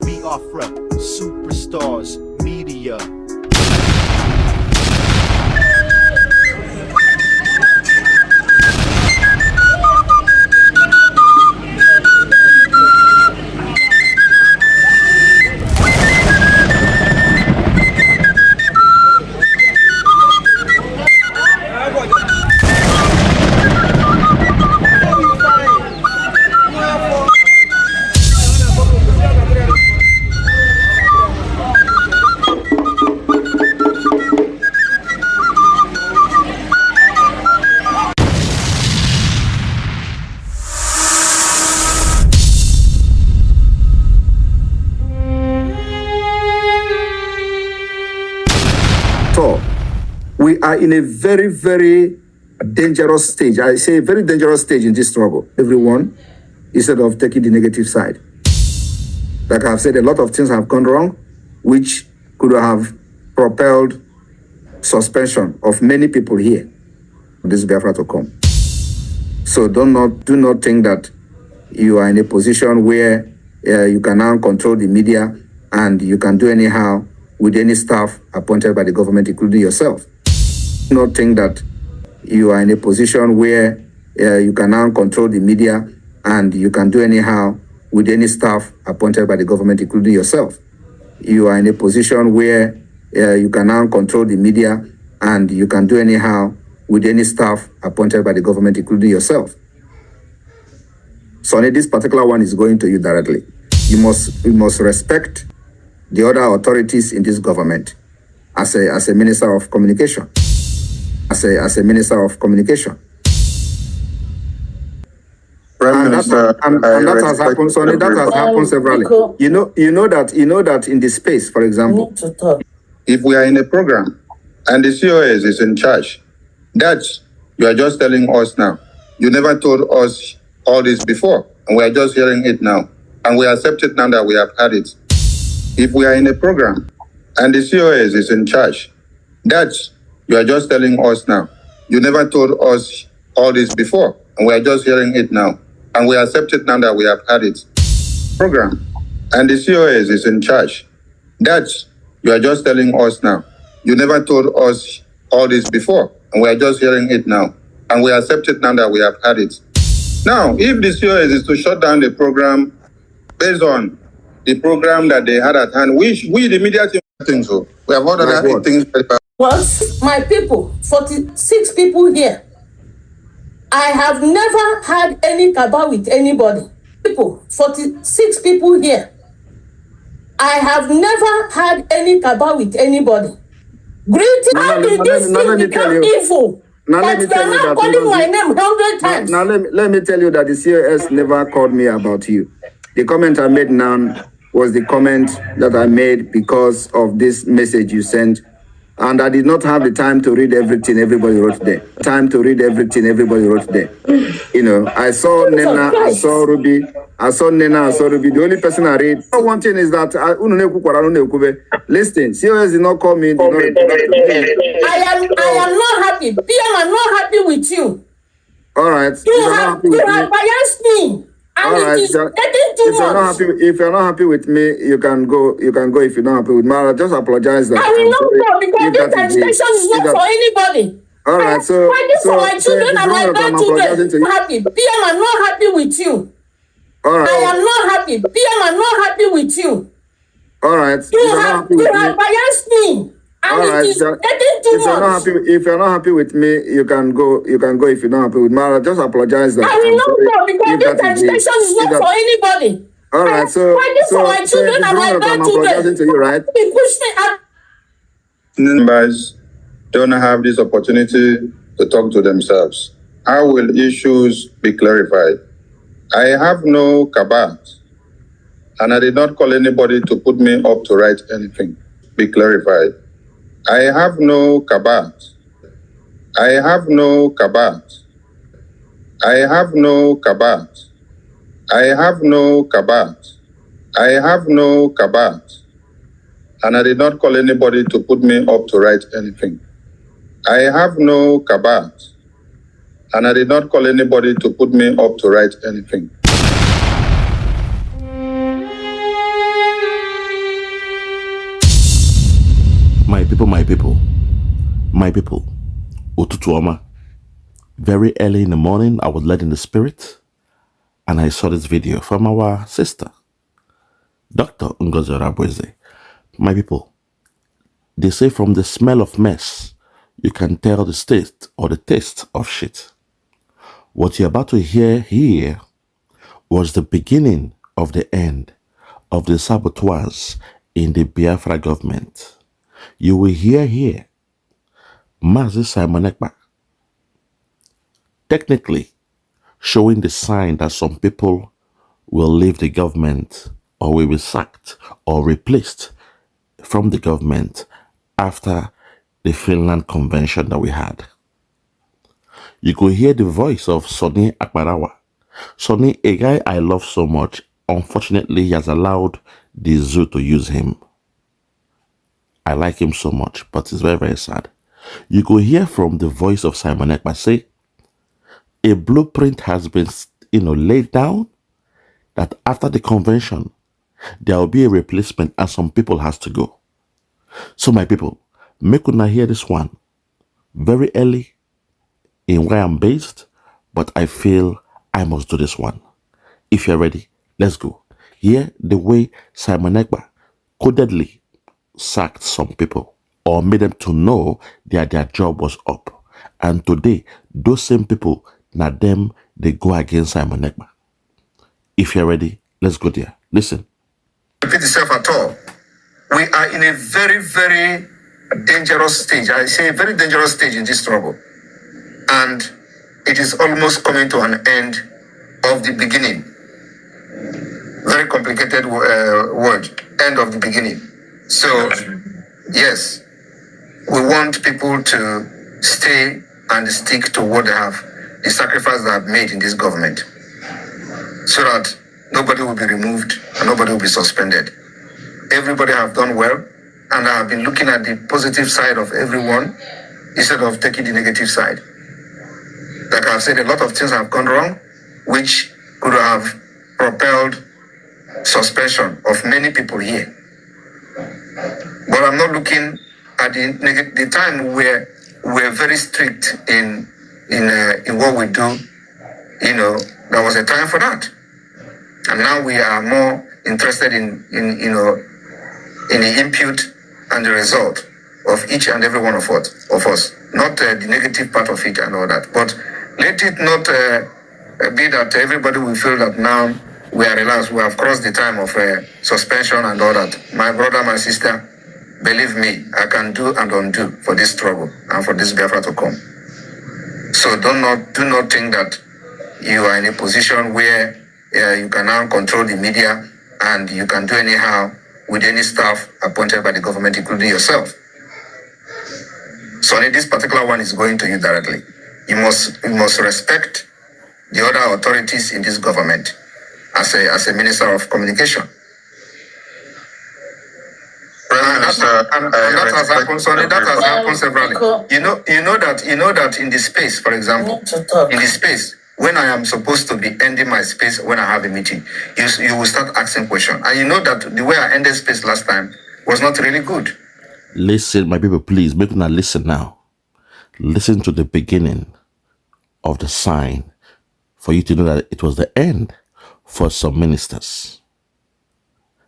Biafra, superstars, media. We are in a very, very dangerous stage. I say a very dangerous stage in this struggle. Everyone, instead of taking the negative side. Like I've said, a lot of things have gone wrong, which could have propelled suspension of many people here. This Biafra to come. So do not think that you are in a position where you can now control the media and you can do anyhow with any staff appointed by the government, including yourself. Do not think that you are in a position where you can now control the media and you can do anyhow with any staff appointed by the government, including yourself. You are in a position where you can now control the media and you can do anyhow with any staff appointed by the government, including yourself. So this particular one is going to you directly. You must respect the other authorities in this government as a minister of communication. As a minister of communication. Prime Minister, that has happened. So that has happened severally. You know that in the space, for example. If we are in a program and the COS is in charge, that you are just telling us now. You never told us all this before, and we are just hearing it now, and we accept it now that we have had it. If we are in a program and the COS is in charge, that you are just telling us now. You never told us all this before, and we are just hearing it now, and we accept it now that we have had it. Program and the COS is in charge. That you are just telling us now. You never told us all this before, and we are just hearing it now, and we accept it now that we have had it. Now, if the COS is to shut down the program based on the program that they had at hand, we the media team think so. We have other things. Was my people, 46 people here. I have never had any cabal with anybody. People, 46 people here. I have never had any cabal with anybody. Greeting, how did this thing become evil? Now let me That tell they you are that not calling my name 100 times. Now let me tell you that the COS never called me about you. The comment I made now was the comment that I made because of this message you sent. And I did not have the time to read everything everybody wrote there. You know, I saw Nena, I saw Ruby, I saw Nena, I saw Ruby. The only person I read. One thing is that listen, COS did not call me. I am not happy. PM, I'm not happy with you. All right. You have biased me. And all right, it is getting too much. If you're not happy with me, you can go. If you're not happy with me, I'll just apologize. That I will not go because this agitation is not for anybody. All right, so for my children and my grandchildren. Happy. PM, I'm not happy with you. All right. I am not happy. PM, I'm not happy with you. All right. You have biased me. And all right, it is getting too much. If you're not happy with me, you can go. If you're not happy with me, I'll just apologize. That I will not go because this agitation is not for anybody. All right, so for my children and my grandchildren. To you, right? They push me up. Members don't have this opportunity to talk to themselves. How will issues be clarified? I have no cabal, and I did not call anybody to put me up to write anything. Be clarified. I have no cabal. I have no cabal. I have no cabal. I have no cabal. I have no cabal. And I did not call anybody to put me up to write anything. I have no cabal. And I did not call anybody to put me up to write anything. my people, Ututuoma. Very early in the morning, I was led in the spirit, and I saw this video from our sister, Dr. Ngozi Orabueze. My people, they say from the smell of mess, you can tell the taste or the taste of shit. What you're about to hear here was the beginning of the end of the saboteurs in the Biafra government. You will hear here Mazi Simon Ekpa technically showing the sign that some people will leave the government or will be sacked or replaced from the government after the Finland convention that we had. You could hear the voice of Sonny Akparawa. Sonny, a guy I love so much, unfortunately he has allowed the zoo to use him. I like him so much, but it's very, very sad. You could hear from the voice of Simon Ekpa say, a blueprint has been, laid down that after the convention, there will be a replacement and some people has to go. So my people, make una hear this one very early in where I'm based, but I feel I must do this one. If you're ready, let's go. Hear the way Simon Ekpa codedly sacked some people or made them to know that their job was up. And today, those same people, now them, they go against Simon Ekpa. If you're ready, let's go there. Listen. Repeat itself at all. We are in a very, very dangerous stage. I say a very dangerous stage in this struggle. And it is almost coming to an end of the beginning. Very complicated word, end of the beginning. So, yes, we want people to stay and stick to what they have, the sacrifice they have made in this government, so that nobody will be removed and nobody will be suspended. Everybody have done well, and I have been looking at the positive side of everyone instead of taking the negative side. Like I've said, a lot of things have gone wrong, which could have propelled suspension of many people here. But I'm not looking at the time where we're very strict in what we do. There was a time for that, and now we are more interested in the input and the result of each and every one of us, not the negative part of it and all that. But let it not be that everybody will feel that now we are relaxed, we have crossed the time of suspension and all that. My brother, my sister, believe me, I can do and undo for this struggle and for this Biafra to come. So do not think that you are in a position where you can now control the media and you can do anyhow with any staff appointed by the government, including yourself. So this particular one is going to you directly. You must respect the other authorities in this government as a minister of communication. And that has happened. Sonny, that has happened severally. You know that in the space, for example, in the space, when I am supposed to be ending my space when I have a meeting, you will start asking questions. And you know that the way I ended space last time was not really good. Listen, my people, please, make me listen now. Listen to the beginning of the sign for you to know that it was the end for some ministers.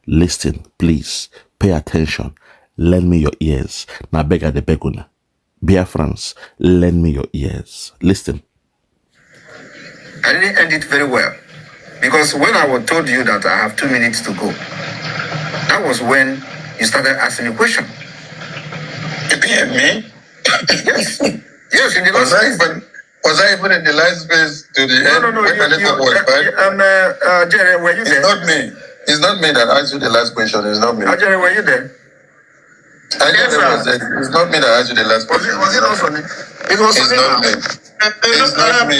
Listen, please, pay attention. Lend me your ears. Now beg at the beguna. Biafrans, lend me your ears. Listen. I didn't end it very well, because when I was told you that I have 2 minutes to go, that was when you started asking me a question. Me? Yes. Yes, in the last space. Was I even in the last space to the end? No. Jerry, were you there? It's not me. It's not me that asked you the last question. It's not me. Jerry, were you there? It's not me that asked you the last question. Was it not Sonny? It was It's not me. It's not me.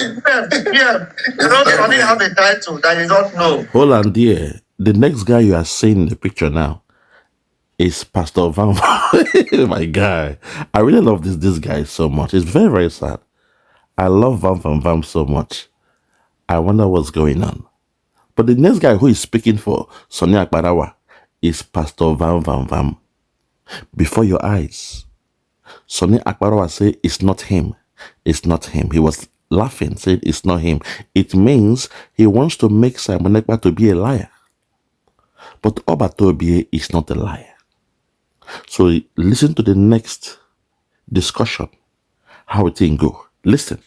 Yeah. You don't only have a title that you don't know. Hold on, dear. The next guy you are seeing in the picture now is Pastor Van. My guy. I really love this guy so much. It's very, very sad. I love Vam so much. I wonder what's going on. But the next guy who is speaking for Sonny Akparawa is Pastor Vam. Before your eyes, Sonny Akparawa say it's not him. It's not him. He was laughing, said it's not him. It means he wants to make Simon Ekpa to be a liar. But Obatobie is not a liar. So listen to the next discussion. How it can go. Listen.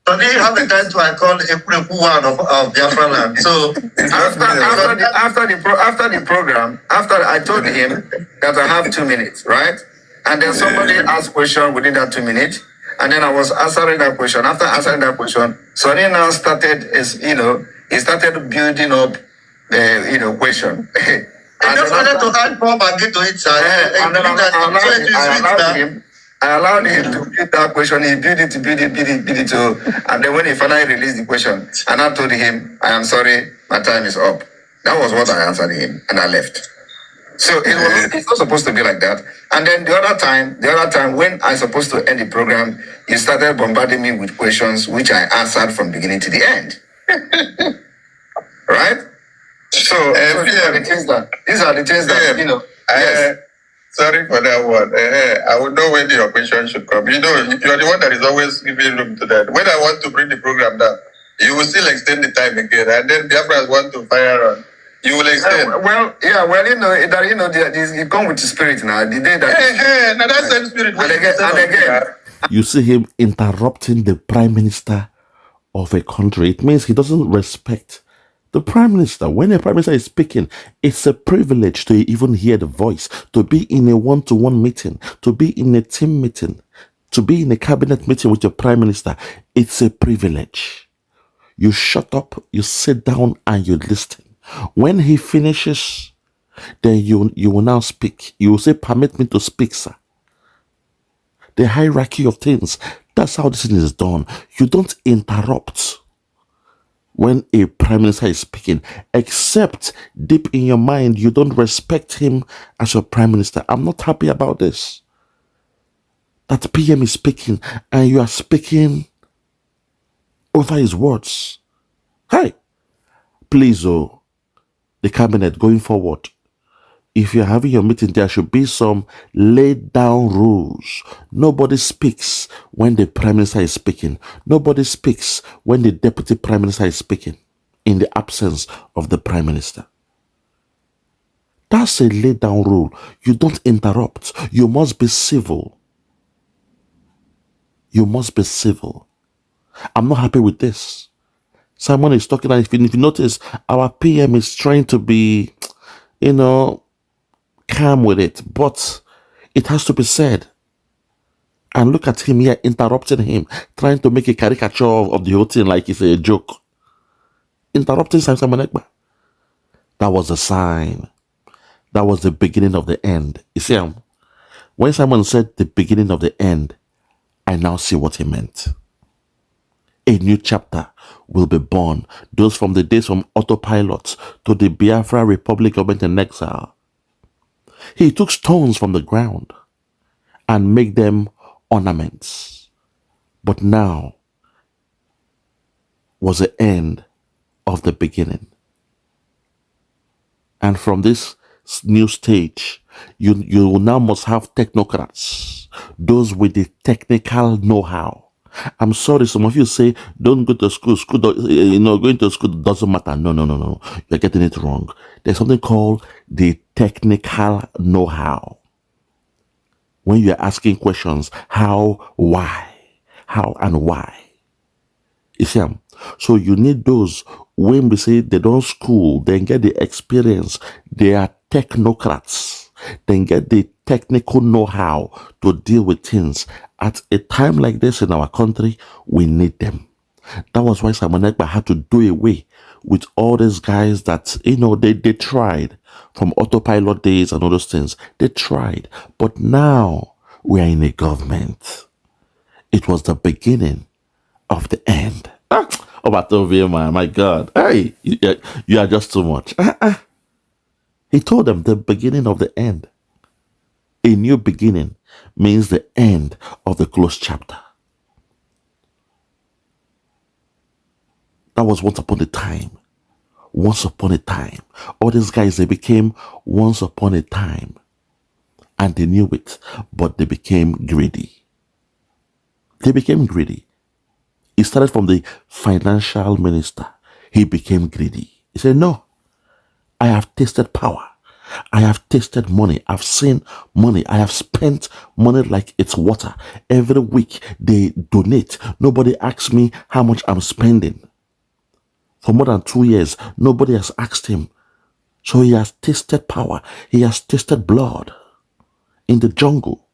So they have a guy to I call a one of Biafra land. So after the program, after I told him that I have 2 minutes, right? And then somebody asked question within that 2 minutes, and then I was answering that question. After answering that question, Sonny now started he started building up the question. I just wanted to add Bob and get to it, sir. And then I allowed him to build that question. He built it. And then when he finally released the question, and I told him, I am sorry, my time is up. That was what I answered him, and I left. So it's not supposed to be like that. And then the other time when I supposed to end the program, he started bombarding me with questions which I answered from beginning to the end. Right? So these are the things that yes. Sorry for that one. I would know when your question should come. You are the one that is always giving room to that. When I want to bring the program down, you will still extend the time again, and then Biafra want to fire on. You will extend. It comes with the spirit now. The day that now that's the spirit. And again. You see him interrupting the prime minister of a country. It means he doesn't respect the prime minister. When a prime minister is speaking, it's a privilege to even hear the voice, to be in a one-to-one meeting, to be in a team meeting, to be in a cabinet meeting with your prime minister. It's a privilege. You shut up, you sit down, and you listen. When he finishes, then you will now speak. You will say, permit me to speak, sir. The hierarchy of things. That's how this thing is done. You don't interrupt when a prime minister is speaking, except deep in your mind, you don't respect him as your prime minister. I'm not happy about this. That PM is speaking and you are speaking over his words. Hey, please, the cabinet going forward, if you're having your meeting, there should be some laid down rules. Nobody speaks when the prime minister is speaking. Nobody speaks when the deputy prime minister is speaking in the absence of the prime minister. That's a laid down rule. You don't interrupt. You must be civil. You must be civil. I'm not happy with this. Simon is talking, and if you notice, our PM is trying to be, calm with it, but it has to be said. And look at him here interrupting him, trying to make a caricature of the whole thing like it's a joke. Interrupting Simon Ekpa. That was a sign. That was the beginning of the end. You see, when Simon said the beginning of the end, I now see what he meant. A new chapter will be born. Those from the days from autopilot to the Biafra Republic government in exile. He took stones from the ground and made them ornaments. But now was the end of the beginning. And from this new stage, you now must have technocrats, those with the technical know-how. I'm sorry, some of you say, don't go to school. Going to school doesn't matter. No. You're getting it wrong. There's something called the technical know-how. When you're asking questions, how, why, how and why. You see, so you need those, when we say they don't school, they get the experience. They are technocrats. They get the technical know-how to deal with things. At a time like this in our country, we need them. That was why Simon Ekpa had to do away with all these guys that, they tried from autopilot days and all those things. They tried. But now we are in a government. It was the beginning of the end. Obatobie, man, my God. Hey, you are just too much. He told them the beginning of the end. A new beginning means the end of the closed chapter. That was once upon a time. Once upon a time. All these guys, they became once upon a time. and they knew it, but they became greedy. They became greedy. It started from the financial minister. He became greedy. He said, no, I have tasted power. I have tasted money. I've seen money. I have spent money like it's water. Every week they donate. Nobody asks me how much I'm spending. For more than 2 years, nobody has asked him. So he has tasted power. He has tasted blood in the jungle.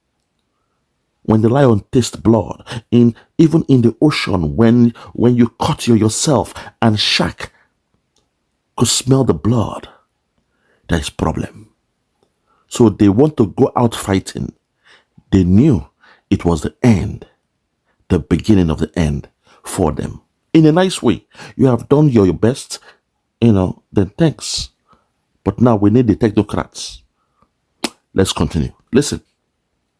When the lion tastes blood, even in the ocean, when you cut yourself and shark could smell the blood, there is problem. So they want to go out fighting. They knew it was the end, the beginning of the end for them. In a nice way, you have done your best, then thanks. But now we need the technocrats. Let's continue. Listen.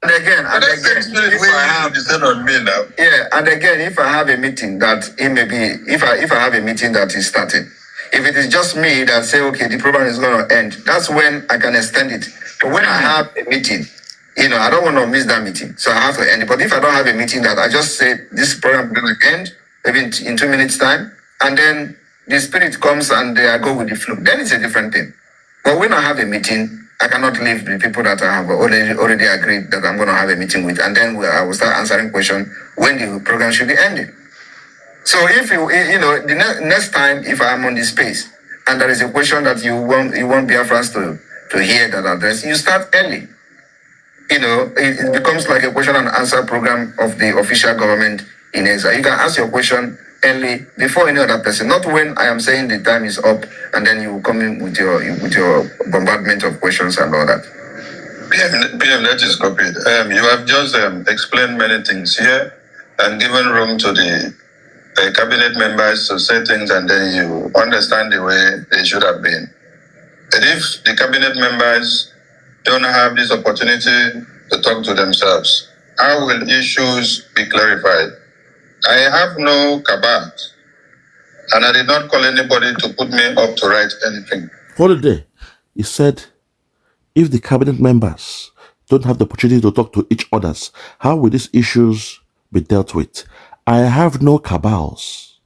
And again, if I have on me now. Yeah, and again, if I have a meeting that it may be, if I have a meeting that is starting, if it is just me that say, okay, the program is going to end, that's when I can extend it. But when I have a meeting, I don't want to miss that meeting, so I have to end it. But if I don't have a meeting that I just say this program is going to end, maybe in 2 minutes time, and then the spirit comes and I go with the flow, then it's a different thing. But when I have a meeting, I cannot leave the people that I have already agreed that I'm going to have a meeting with, and then I will start answering questions when the program should be ending. So if the next time, if I am on the space and there is a question that you want Biafrans to hear that address, you start early. It becomes like a question and answer program of the official government in exile. You can ask your question early before any other person, not when I am saying the time is up and then you come in with your bombardment of questions and all that. PM, that is copied. You have just explained many things here and given room to the cabinet members to say things, and then you understand the way they should have been. But if the cabinet members don't have this opportunity to talk to themselves, how will issues be clarified? I have no cabal, and I did not call anybody to put me up to write anything. For the day, he said, if the cabinet members don't have the opportunity to talk to each others, how will these issues be dealt with? I have no cabals,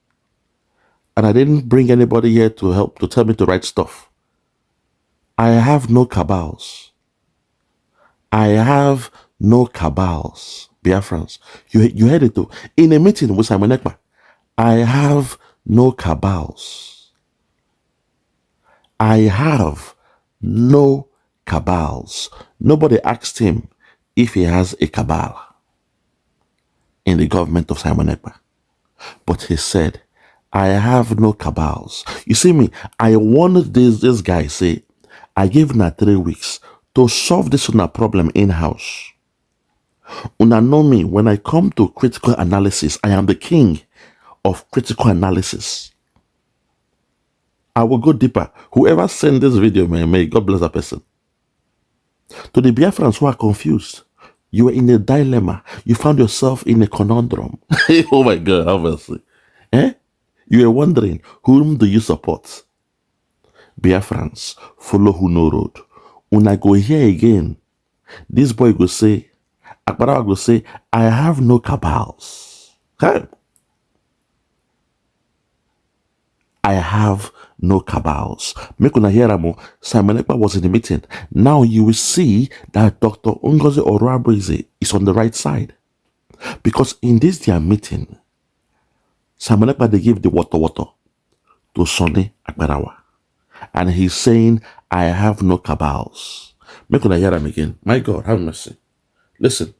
and I didn't bring anybody here to help to tell me to write stuff. I have no cabals. I have no cabals. Biafrans, you heard it too. In a meeting with Simon Ekpa, I have no cabals. I have no cabals. Nobody asked him if he has a cabal in the government of Simon Ekpa. But he said, I have no cabals. You see me, I wanted this guy say, I gave him 3 weeks to solve this problem in-house. Una know me, when I come to critical analysis, I am the king of critical analysis. I will go deeper. Whoever sent this video, may God bless that person. To the Biafrans who are confused, you are in a dilemma. You found yourself in a conundrum. Oh my God, obviously. You are wondering, whom do you support? Biafrans, follow who no road. When I go here again, this boy will say, Akparawa will say, I have no cabals. Okay? I have no cabals. Make una hear amo, Simon Ekpa was in the meeting. Now you will see that Dr. Ngozi Orabueze is on the right side. Because in this their meeting, Simon Ekpa, they give the water to Sonny Akparawa. And he's saying, I have no cabals. Make una hear him again. My God, have mercy. Listen.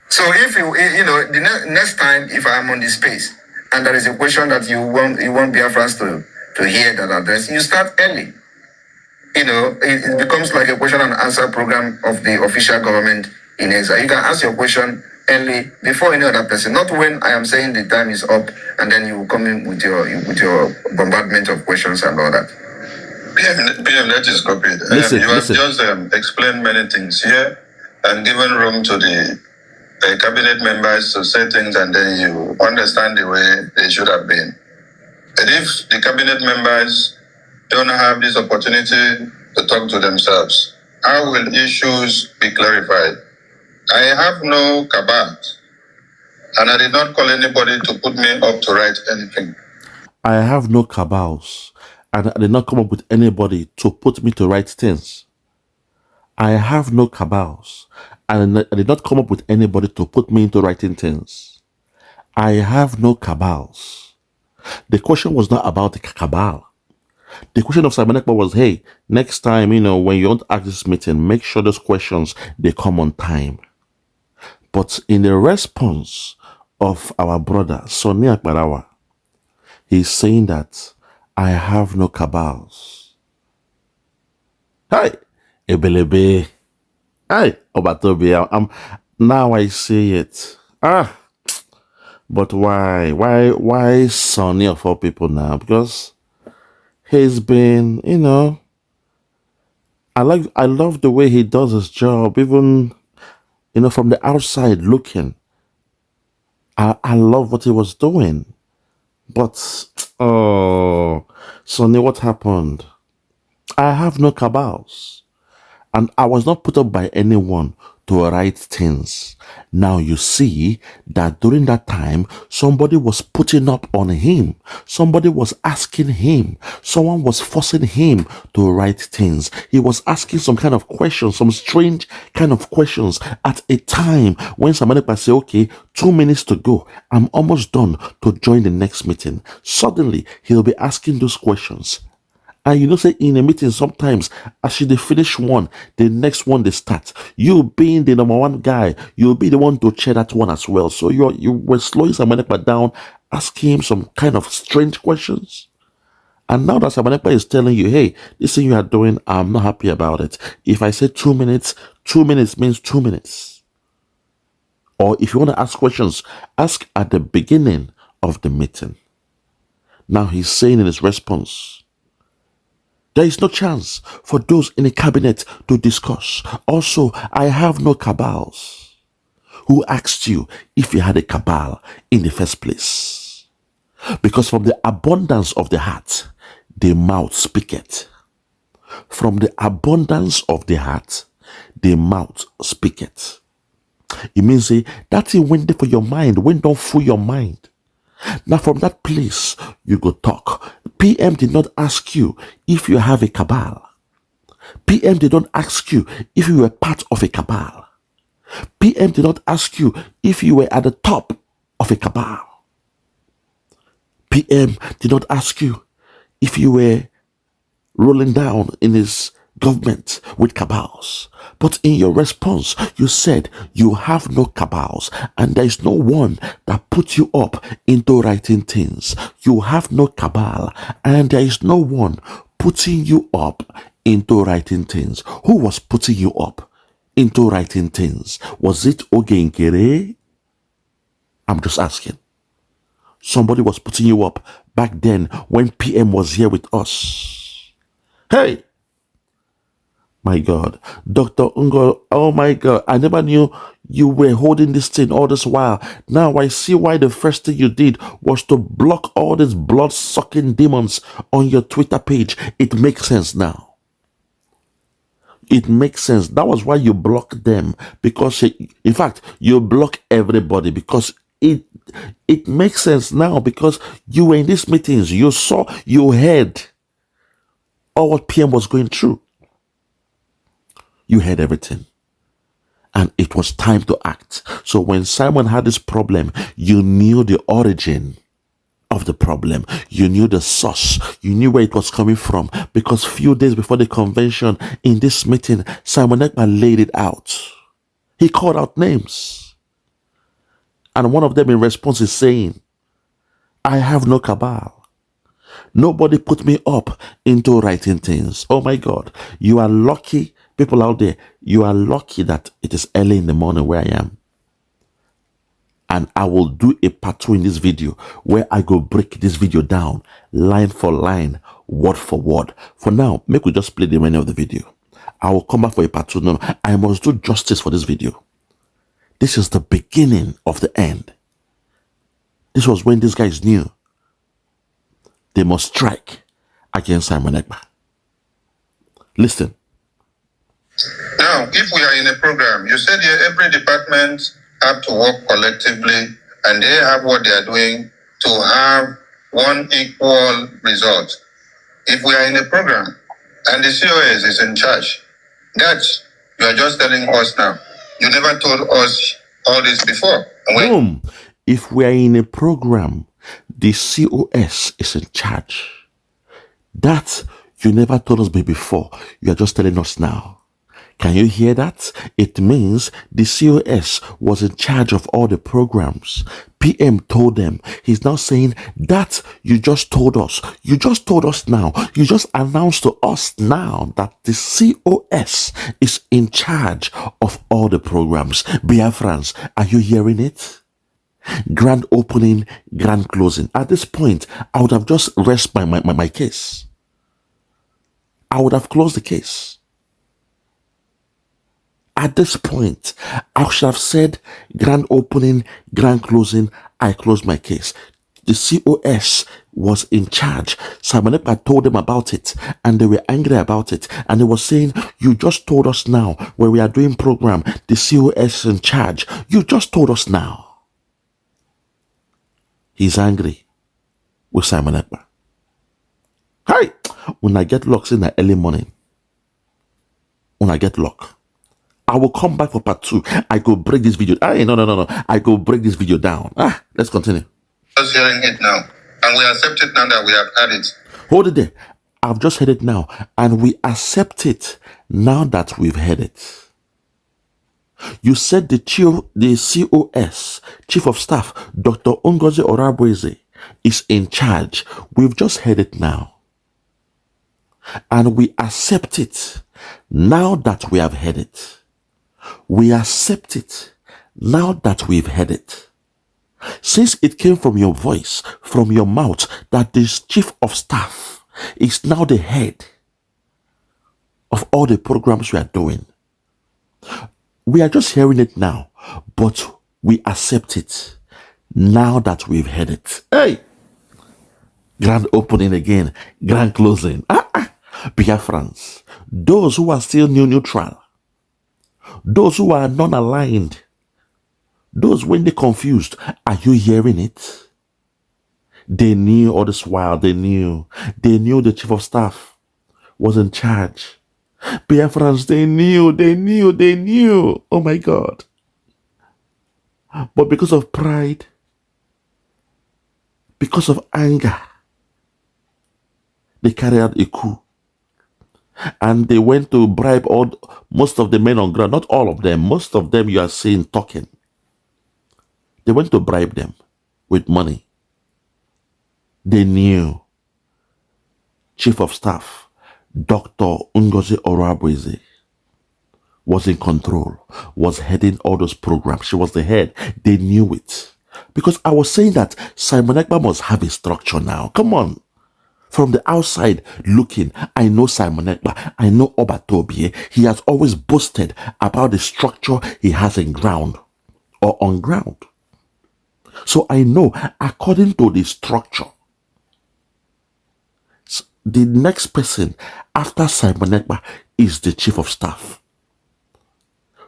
So if the next time, if I am on the space and there is a question that you want Biafrans to hear that address, you start early. It becomes like a question and answer program of the official government in exile. You can ask your question early before any other person, not when I am saying the time is up and then you come in with your bombardment of questions and all that. PM, that is copied. You have just explained many things here and given room to the cabinet members to say things, and then you understand the way they should have been. But if the cabinet members don't have this opportunity to talk to themselves? How will issues be clarified? I have no cabal, and I did not call anybody to put me up to write anything. I have no cabals, and I did not come up with anybody to put me to write things. I have no cabals, and I did not come up with anybody to put me into writing things. I have no cabals. The question was not about the cabal. The question of Simon Ekpa was, hey, next time, when you want to ask this meeting, make sure those questions, they come on time. But in the response of our brother, Sonny Akparawa, he's saying that I have no cabals. Hi, Ebelebe. Hi, Obatobi. Now I see it. But why? Why Sonny of all people now? Because he's been, I love the way he does his job, even, from the outside looking. I love what he was doing. But, Sonny, what happened? I have no cabals. And I was not put up by anyone to write things. Now you see that during that time, somebody was putting up on him. Somebody was asking him. Someone was forcing him to write things. He was asking some kind of questions, some strange kind of questions at a time when somebody might say, okay, 2 minutes to go. I'm almost done to join the next meeting. Suddenly, he'll be asking those questions. And say in a meeting, sometimes as they finish one, the next one they start. You being the number one guy, you'll be the one to chair that one as well. So you were slowing Samanekpa down, asking him some kind of strange questions. And now that Samanekpa is telling you, hey, this thing you are doing, I'm not happy about it. If I say 2 minutes, 2 minutes means 2 minutes. Or if you want to ask questions, ask at the beginning of the meeting. Now he's saying in his response, there is no chance for those in the cabinet to discuss. Also, I have no cabals. Who asked you if you had a cabal in the first place? Because from the abundance of the heart, the mouth speaketh. From the abundance of the heart, the mouth speaketh. It means that thing went there for your mind, went down through your mind. Now from that place, you go talk. PM did not ask you if you have a cabal. PM did not ask you if you were part of a cabal. PM did not ask you if you were at the top of a cabal. PM did not ask you if you were rolling down in his government with cabals. But in your response, you said you have no cabals and there is no one that put you up into writing things. You have no cabal and there is no one putting you up into writing things. Who was putting you up into writing things? Was it Oge Nkere? I'm just asking. Somebody was putting you up back then when PM was here with us. Hey! My God, Dr. Ungo, oh my God, I never knew you were holding this thing all this while. Now I see why the first thing you did was to block all these blood-sucking demons on your Twitter page. It makes sense now. It makes sense. That was why you blocked them. Because, in fact, you block everybody because it makes sense now because you were in these meetings. You saw, you heard all what PM was going through. You heard everything. And it was time to act. So when Simon had this problem, you knew the origin of the problem. You knew the source. You knew where it was coming from. Because few days before the convention, in this meeting, Simon Ekpa laid it out. He called out names. And one of them in response is saying, I have no cabal. Nobody put me up into writing things. Oh my God. You are lucky. People out there, you are lucky that it is early in the morning where I am. And I will do a part 2 in this video where I go break this video down line for line, word for word. For now, make we just play the remainder of the video. I will come back for a part 2. No, I must do justice for this video. This is the beginning of the end. This was when these guys knew they must strike against Simon Ekpa. Listen. Now, if we are in a program, you said here every department have to work collectively and they have what they are doing to have one equal result. If we are in a program and the COS is in charge, that you are just telling us now. You never told us all this before. Boom. If we are in a program, the COS is in charge. That you never told us before. You are just telling us now. Can you hear that? It means the COS was in charge of all the programs. PM told them. He's now saying that you just told us. You just told us now. You just announced to us now that the COS is in charge of all the programs. Biafrans, are you hearing it? Grand opening, grand closing. At this point, I would have just rest my case. I would have closed the case. At this point, I should have said grand opening, grand closing, I closed my case. The COS was in charge. Simon Ekpa told them about it and they were angry about it. And they were saying, you just told us now when we are doing program, the COS is in charge. You just told us now. He's angry with Simon Ekpa. Hi! When I get locked in the early morning, I will come back for part 2. I go break this video. No. I go break this video down. Let's continue. Just hearing it now. And we accept it now that we have had it. Hold it there. I've just heard it now. And we accept it now that we've heard it. You said the COS, Chief of Staff, Dr. Ngozi Orabueze, is in charge. We've just heard it now. And we accept it now that we have heard it. We accept it now that we've heard it. Since it came from your voice, from your mouth, that this Chief of Staff is now the head of all the programs we are doing. We are just hearing it now, but we accept it now that we've heard it. Hey! Grand opening again, grand closing. Biafrans, those who are still neutral, those who are non-aligned, those when they're confused, are you hearing it? They knew all this while, they knew the Chief of Staff was in charge. Biafrans, they knew. Oh my God. But because of pride, because of anger, they carried out a coup. And they went to bribe most of the men on ground. Not all of them. Most of them you are seeing talking. They went to bribe them with money. They knew Chief of Staff, Dr. Ngozi Orabueze, was in control, was heading all those programs. She was the head. They knew it. Because I was saying that Simon Ekpa must have a structure now. Come on. From the outside looking, I know Simon Ekpa, I know Obatobie. He has always boasted about the structure he has in ground or on ground. So I know, according to the structure, the next person after Simon Ekpa is the Chief of Staff.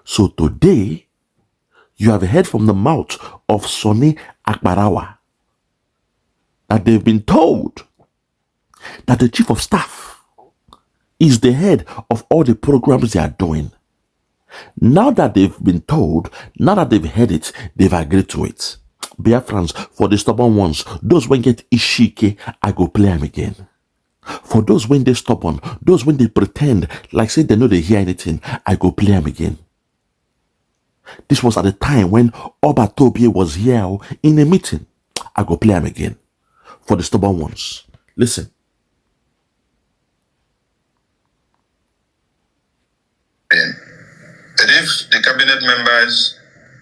So today, you have heard from the mouth of Sonny Akparawa that they've been told that the Chief of Staff is the head of all the programs they are doing. Now that they've been told, now that they've heard it, they've agreed to it. Biafrans, for the stubborn ones, those when get Ishike, I go play them again. For those when they stubborn, those when they pretend like say they know they hear anything, I go play them again. This was at the time when Obatobie was here in a meeting. I go play them again. For the stubborn ones. Listen. But if the cabinet members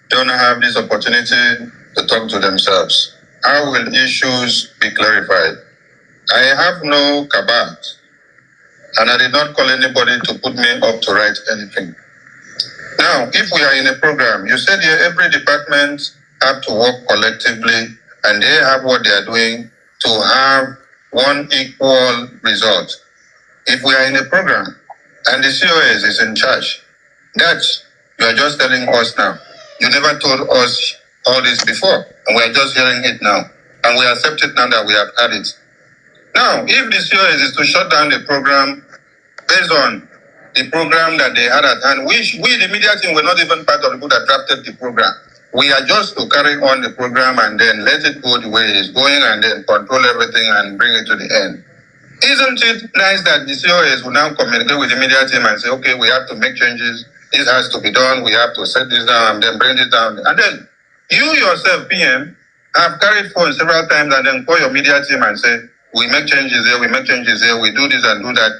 don't have this opportunity to talk to themselves, how will issues be clarified? I have no cabal, and I did not call anybody to put me up to write anything. Now, if we are in a program, you said here every department have to work collectively, and they have what they are doing to have one equal result. If we are in a program and the COS is in charge, that you are just telling us now. You never told us all this before, and we are just hearing it now. And we accept it now that we have had it. Now, if the COS is to shut down the program based on the program that they had at hand, we the media team, were not even part of the people that drafted the program. We are just to carry on the program and then let it go the way it is going and then control everything and bring it to the end. Isn't it nice that the COS will now communicate with the media team and say, okay, we have to make changes, this has to be done, we have to set this down and then bring it down. And then you yourself, PM, have carried phone several times and then call your media team and say, we make changes here, we make changes here, we do this and do that.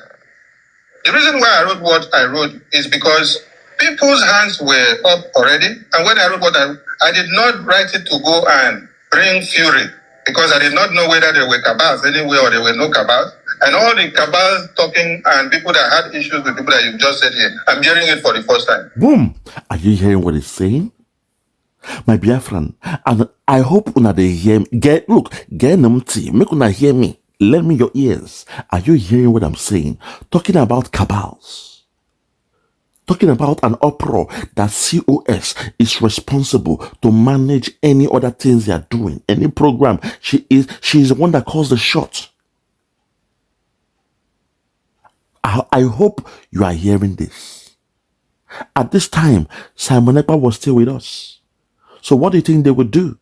The reason why I wrote what I wrote is because people's hands were up already. And when I wrote what I did not write it to go and bring fury because I did not know whether there were cabals anywhere or there were no cabals. And all the cabals talking and people that had issues with people that you just said here, I'm hearing it for the first time. Boom! Are you hearing what he's saying? My Biafran, and I hope una they hear me. Get them tea. Make una hear me. Lend me your ears. Are you hearing what I'm saying? Talking about cabals. Talking about an uproar that COS is responsible to manage any other things they are doing. Any program. She is the one that calls the shot. I hope you are hearing this. At this time, Simon Ekpa was still with us. So what do you think they would do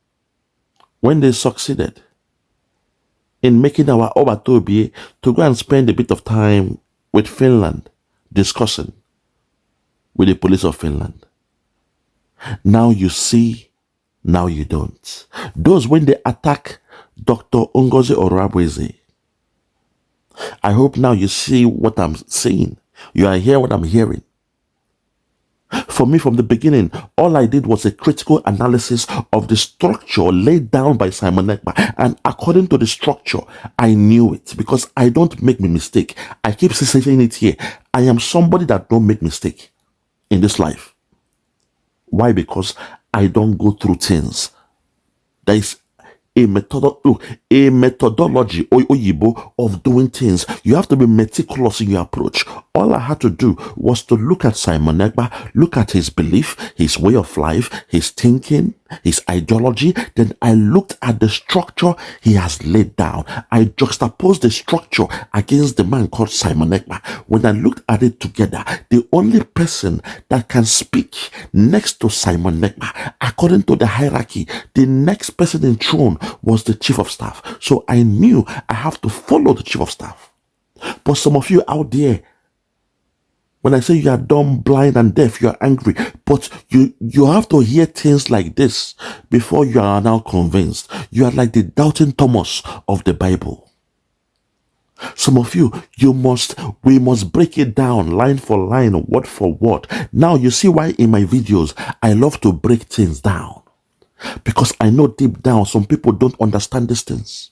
when they succeeded in making our Obatobi to go and spend a bit of time with Finland, discussing with the police of Finland? Now you see, now you don't. Those when they attack Dr. Ngozi Orabueze, I hope now you see what I'm saying. You are hearing what I'm hearing. For me, from the beginning, all I did was a critical analysis of the structure laid down by Simon Ekpa. And according to the structure, I knew it because I don't make me mistake. I keep saying it here. I am somebody that don't make mistake in this life. Why? Because I don't go through things. There is a methodology of doing things. You have to be meticulous in your approach. All I had to do was to look at Simon Ekpa, look at his belief, his way of life, his thinking, his ideology. Then I looked at the structure he has laid down. I juxtaposed the structure against the man called Simon Ekpa. When I looked at it together, the only person that can speak next to Simon Ekpa, according to the hierarchy, the next person in throne was the chief of staff. So I knew I have to follow the chief of staff. But some of you out there, when I say you are dumb, blind, and deaf, you are angry. But you have to hear things like this before you are now convinced. You are like the doubting Thomas of the Bible. Some of you, we must break it down line for line, word for word. Now you see why in my videos, I love to break things down. Because I know deep down, some people don't understand these things.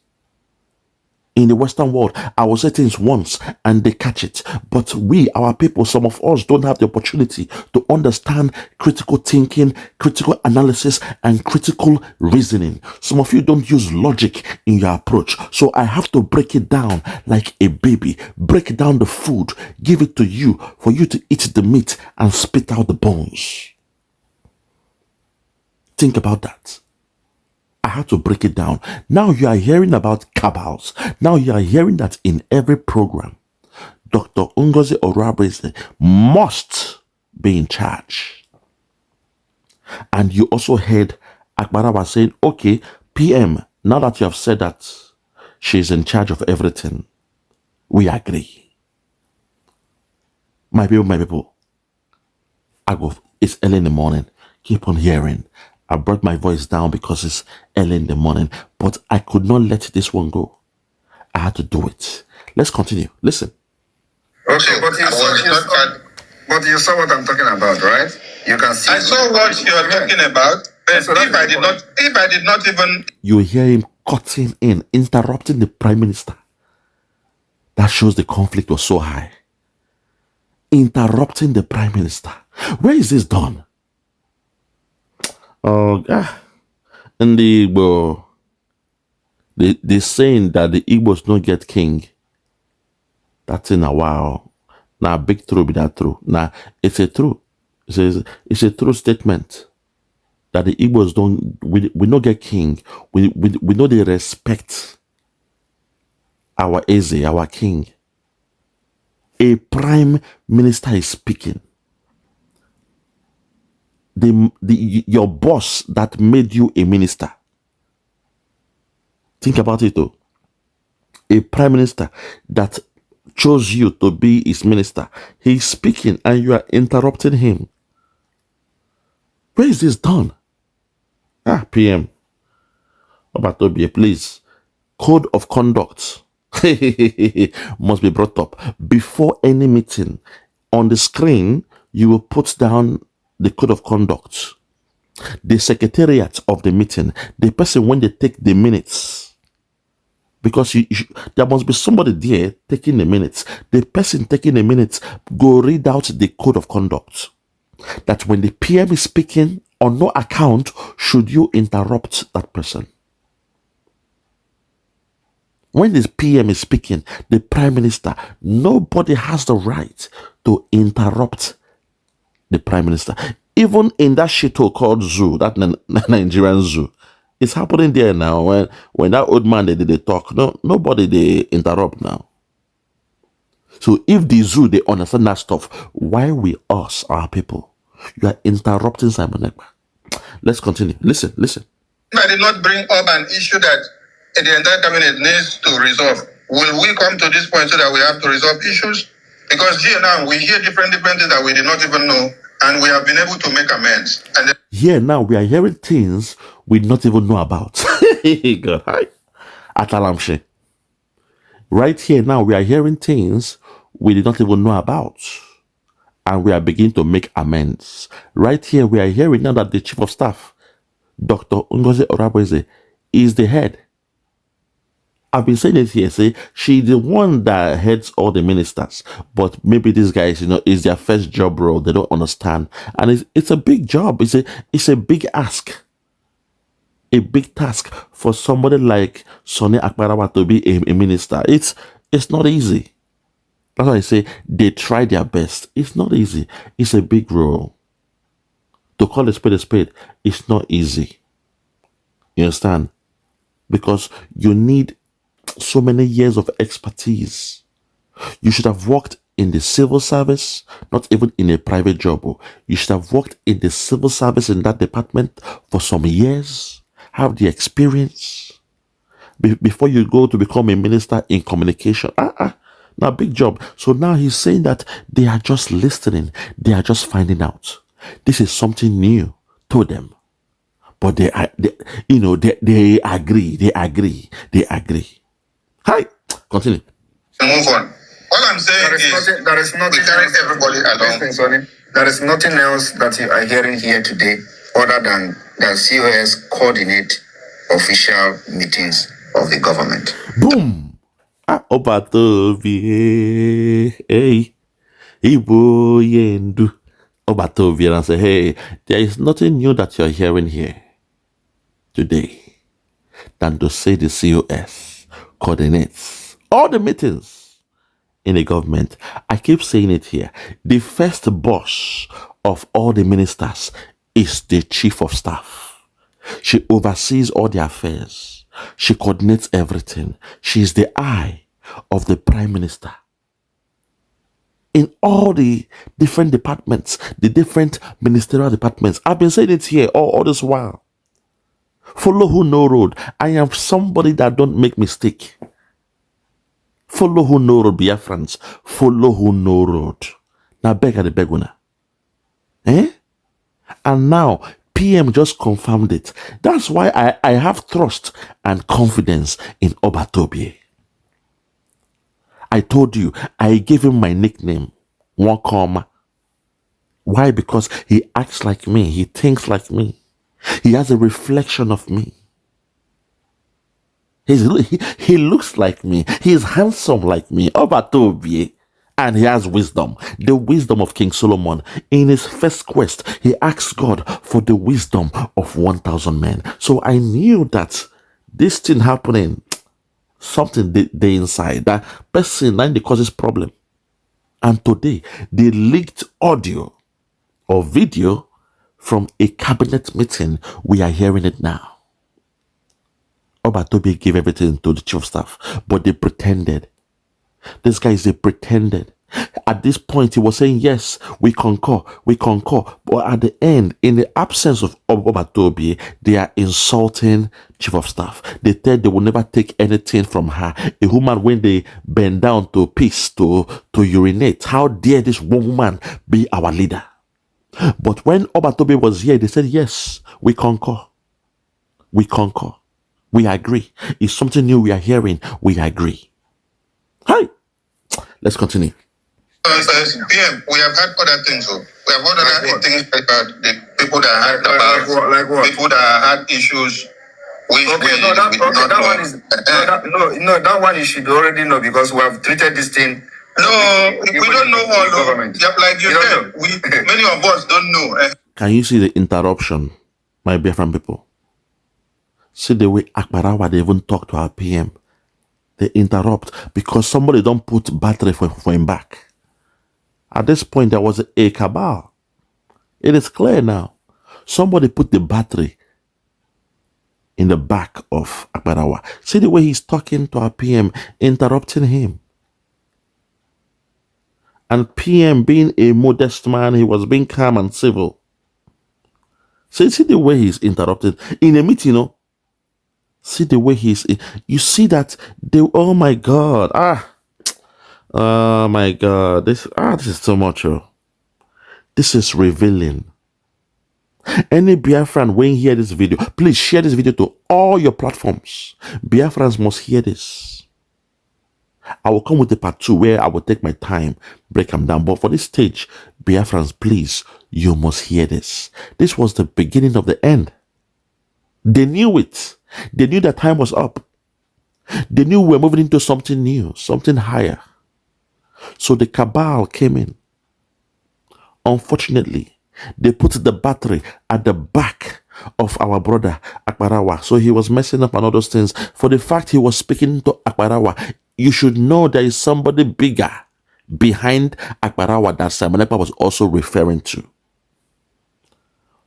In the Western world, I will say things once and they catch it. But we, our people, some of us don't have the opportunity to understand critical thinking, critical analysis, and critical reasoning. Some of you don't use logic in your approach. So I have to break it down like a baby. Break down the food, give it to you for you to eat the meat and spit out the bones. Think about that. I had to break it down. Now you are hearing about cabals. Now you are hearing that in every program, Dr. Ngozi Orabueze must be in charge. And you also heard Akparawa saying, okay, PM, now that you have said that she's in charge of everything, we agree. My people, it's early in the morning. Keep on hearing. I brought my voice down because it's early in the morning, but I could not let this one go. I had to do it. Let's continue. Listen. Okay, but you saw what I'm talking about, right? You can see. I saw what you're talking about. But if I did not even... You hear him cutting in, interrupting the Prime Minister. That shows the conflict was so high. Interrupting the Prime Minister. Where is this done? Oh, Igbo. The saying that the Igbos don't get king, that's in a while. Now, big true be that true. Now, it's a true. It's a true statement that the Igbos we don't get king. We know they respect our Eze, our king. A prime minister is speaking. Your boss that made you a minister. Think about it though. A prime minister that chose you to be his minister. He's speaking and you are interrupting him. Where is this done? PM. Obatobie, please. Code of conduct must be brought up. Before any meeting, on the screen, you will put down the code of conduct. The secretariat of the meeting, the person when they take the minutes, because there must be somebody there taking the minutes. The person taking the minutes go read out the code of conduct. That when the PM is speaking, on no account should you interrupt that person. When the PM is speaking, the Prime Minister, nobody has the right to interrupt the Prime Minister. Even in that shithole called zoo, that Nigerian zoo, it's happening there now. When that old man they talk, nobody they interrupt now. So if the zoo they understand that stuff, why we us, our people, you are interrupting Simon Ekpa. Let's continue. Listen. I did not bring up an issue that the entire cabinet needs to resolve. Will we come to this point so that we have to resolve issues? Because here now we hear different things that we did not even know, and we have been able to make amends. And here now we are hearing things we not even know about. God, hi. Atalamshe. Right here now we are hearing things we did not even know about. And we are beginning to make amends. Right here we are hearing now that the Chief of Staff, Dr. Ngozi Orabueze, is the head. I've been saying it here, say, she's the one that heads all the ministers. But maybe these guys, is their first job role. They don't understand. And it's a big job. It's a big ask. A big task for somebody like Sonny Akparawa to be a minister. It's not easy. That's why I say they try their best. It's not easy. It's a big role. To call a spade, it's not easy. You understand? Because you need so many years of expertise. You should have worked in the civil service, not even in a private job. You should have worked in the civil service in that department for some years, have the experience before you go to become a minister in communication. Now, big job. So now he's saying that they are just listening. They are just finding out. This is something new to them. But they agree. They agree. Hi, continue. move on. All I'm saying There is nothing we carry else. everybody along. Listen, Sonny, there is nothing else that you are hearing here today other than that COS coordinate official meetings of the government. Boom. Obatovie. Hey. Ibo yendu. Obatovie and say, hey, there is nothing new that you're hearing here today than to say the COS coordinates all the meetings in the government. I keep saying it here. The first boss of all the ministers is the Chief of Staff. She oversees all the affairs. She coordinates everything. She is the eye of the Prime Minister. In all the different departments, the different ministerial departments. I've been saying it here all this while. Follow who know road. I am somebody that don't make mistake. Follow who know road, Biafrans. Follow who know road. Now beg at the beguna. And now PM just confirmed it. That's why I have trust and confidence in Obatobie. I told you, I gave him my nickname, Wakoma. Why? Because he acts like me. He thinks like me. He has a reflection of me. He looks like me. He is handsome like me. Obatobie. And he has wisdom. The wisdom of King Solomon. In his first quest, he asked God for the wisdom of 1,000 men. So I knew that This thing happening, something they inside. That person then they causes problem. And today, they leaked audio or video from a cabinet meeting. We are hearing it now. Obatobi gave everything to the chief of staff, but they pretended. These guys, they pretended. At this point, he was saying, yes, we concur. But at the end, in the absence of Obatobi, they are insulting chief of staff. They said they will never take anything from her. A woman, when they bend down to piss, to urinate, how dare this woman be our leader? But when Obatobi was here, they said, yes, we concur. We agree. It's something new we are hearing. We agree. Hi. Let's continue. PM, we have had other things. We have had other things about the people that had like what? people that had issues. That one is that one you should already know because we have treated this thing. No, we don't know all government. Like you said, many of us don't know. Can you see the interruption, my Biafran people? See the way Akparawa, they even talk to our PM. They interrupt because somebody don't put battery for him back. At this point, there was a cabal. It is clear now. Somebody put the battery in the back of Akparawa. See the way he's talking to our PM, interrupting him. And PM, being a modest man, he was being calm and civil. See the way he's interrupted. In a meeting, you know, see the way he's... You see that... oh my God. Oh my God. This is too much. This is revealing. Any Biafran when hear this video, please share this video to all your platforms. Biafrans must hear this. I will come with the part 2 where I will take my time, break them down. But for this stage, Biafrans, please, you must hear this. This was the beginning of the end. They knew it. They knew that time was up. They knew we were moving into something new, something higher. So the cabal came in. Unfortunately, they put the battery at the back of our brother Akparawa. So he was messing up and all those things. For the fact he was speaking to Akparawa, you should know there is somebody bigger behind Akparawa that Simon Ekpa was also referring to.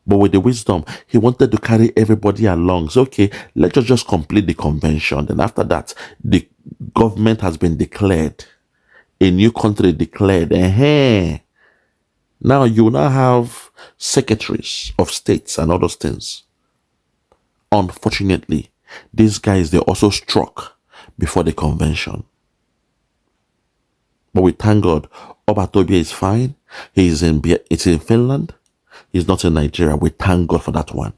But with the wisdom, he wanted to carry everybody along. So, okay, let's just complete the convention. Then after that, the government has been declared. A new country declared. Now you now have secretaries of states and all those things. Unfortunately, these guys, they also struck before the convention. But we thank God, Obatobi is fine. It's in Finland. He's not in Nigeria. We thank God for that one.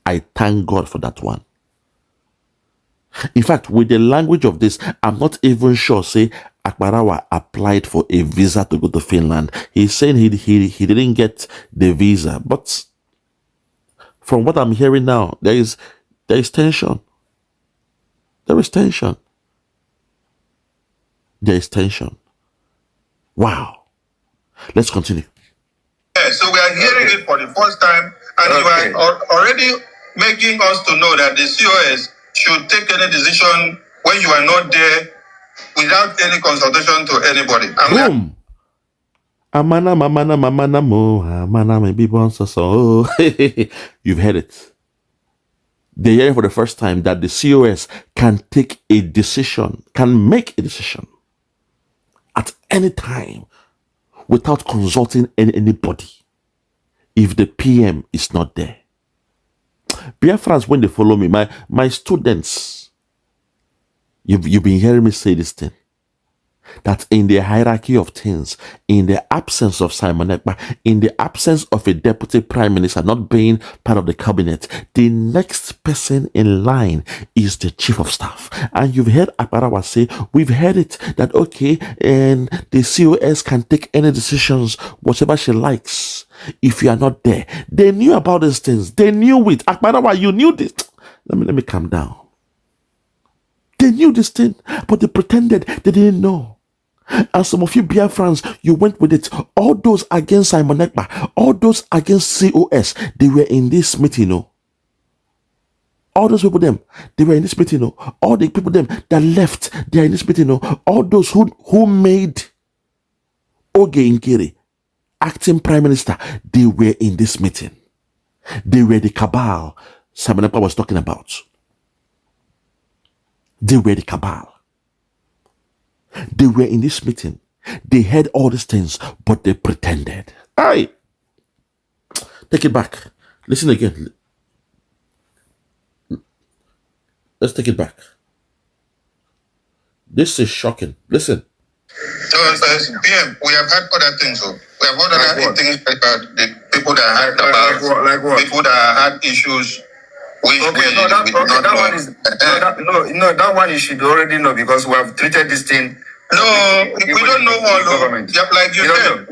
I thank God for that one. In fact, with the language of this, I'm not even sure, say, Akparawa applied for a visa to go to Finland. He's saying he didn't get the visa. But from what I'm hearing now, there is tension. There is tension. There is tension. Wow. Let's continue. Yeah, so we are hearing it for the first time, and you are already making us to know that the COS should take any decision when you are not there without any consultation to anybody. Boom. Amana mo, amana maybe so. You've heard it. They hear for the first time that the COS can take a decision, can make a decision at any time without consulting anybody if the PM is not there. Biafrans, when they follow me, my students, you've been hearing me say this thing, that in the hierarchy of things, in the absence of Simon Ekpa, in the absence of a deputy prime minister not being part of the cabinet, the next person in line is the chief of staff. And you've heard Apkarawa say, we've heard it, that okay, and the COS can take any decisions, whatever she likes, if you are not there. They knew about these things. They knew it. Akparawa, you knew this. Let me calm down. They knew this thing, but they pretended they didn't know. And some of you Biafrans, you went with it. All those against Simon Ekpa, all those against COS, they were in this meeting, All those people them, they were in this meeting. All the people them that left, they are in this meeting. All those who made Oge Nkere acting prime minister, they were in this meeting. They were the cabal Simon Ekpa was talking about. They were the cabal. They were in this meeting. They heard all these things, but they pretended. Aye. Take it back. Listen again. Let's take it back. This is shocking. Listen. So, PM, we have had other things. We have had other things about the people that had like what? people that had issues. That one is that one you should already know because we have treated this thing. No, we don't know all. Like you said,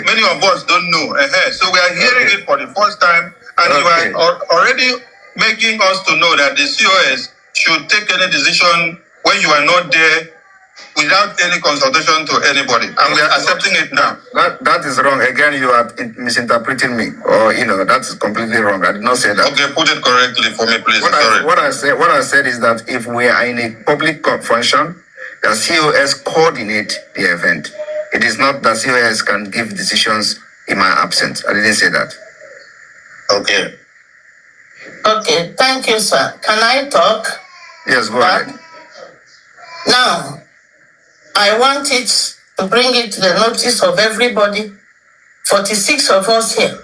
many of us don't know. So we are hearing it for the first time, and you are already making us to know that the COS should take any decision when you are not there without any consultation to anybody, and we are accepting it now. That is wrong. Again, you are misinterpreting me, or that's completely wrong. I did not say that. Okay, put it correctly for me, please. What I said is that if we are in a public function, the COS coordinate the event. It is not that COS can give decisions in my absence. I didn't say that. Okay. Okay, thank you, sir. Can I talk? Yes, go ahead. Now, I want it to bring it to the notice of everybody, 46 of us here,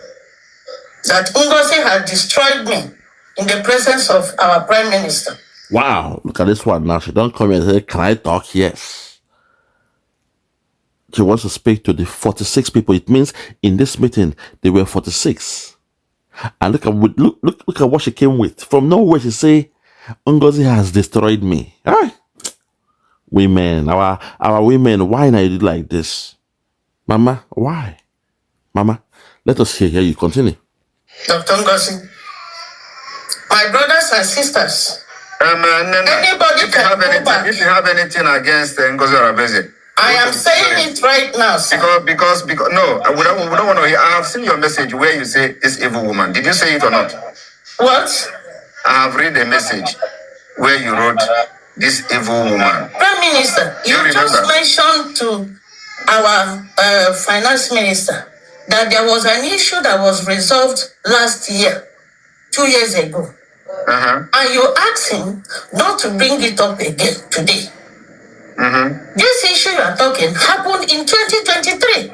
that Ngozi has destroyed me in the presence of our Prime Minister. Wow, look at this one now. She don't come and say, can I talk? Yes. She wants to speak to the 46 people. It means in this meeting, there were 46. And look at what she came with. From nowhere, she say, Ngozi has destroyed me. Aye. Women, our women, why not you do like this? Mama, why? Mama, let us hear you continue. Dr. Ngozi, my brothers and sisters, anybody if you have anything against Ngozi Orabueze, I am saying it right now, sir. Because no, we don't want to hear. I have seen your message where you say this evil woman. Did you say it or not? What? I have read a message where you wrote this evil woman. Prime Minister, you just mentioned to our finance minister that there was an issue that was resolved last year, 2 years ago. And you asked him not to bring it up again today. This issue you are talking happened in 2023.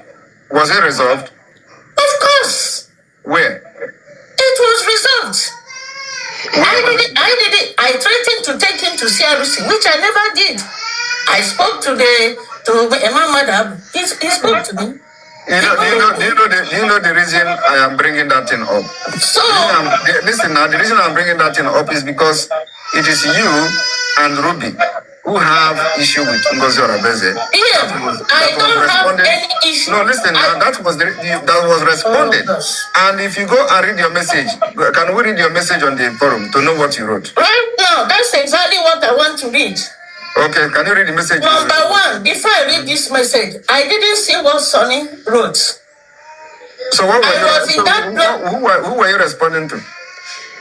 Was it resolved? Of course. Where? It was resolved. I did it. I threatened to take him to CRC, which I never did. I spoke to Emma Madam. He spoke to me. Do you know the reason I am bringing that thing up? So listen now. The reason I'm bringing that thing up is because it is you and Ruby who have issue with Ngozi Orabueze. Yeah, I don't have any issue. No, listen now. That was responded. And if you go and read your message, can we read your message on the forum to know what you wrote? Right now, that's exactly what I want to read. Okay, can you read the message? Number one, before I read this message, I didn't see what Sonny wrote. So what were who were you responding to?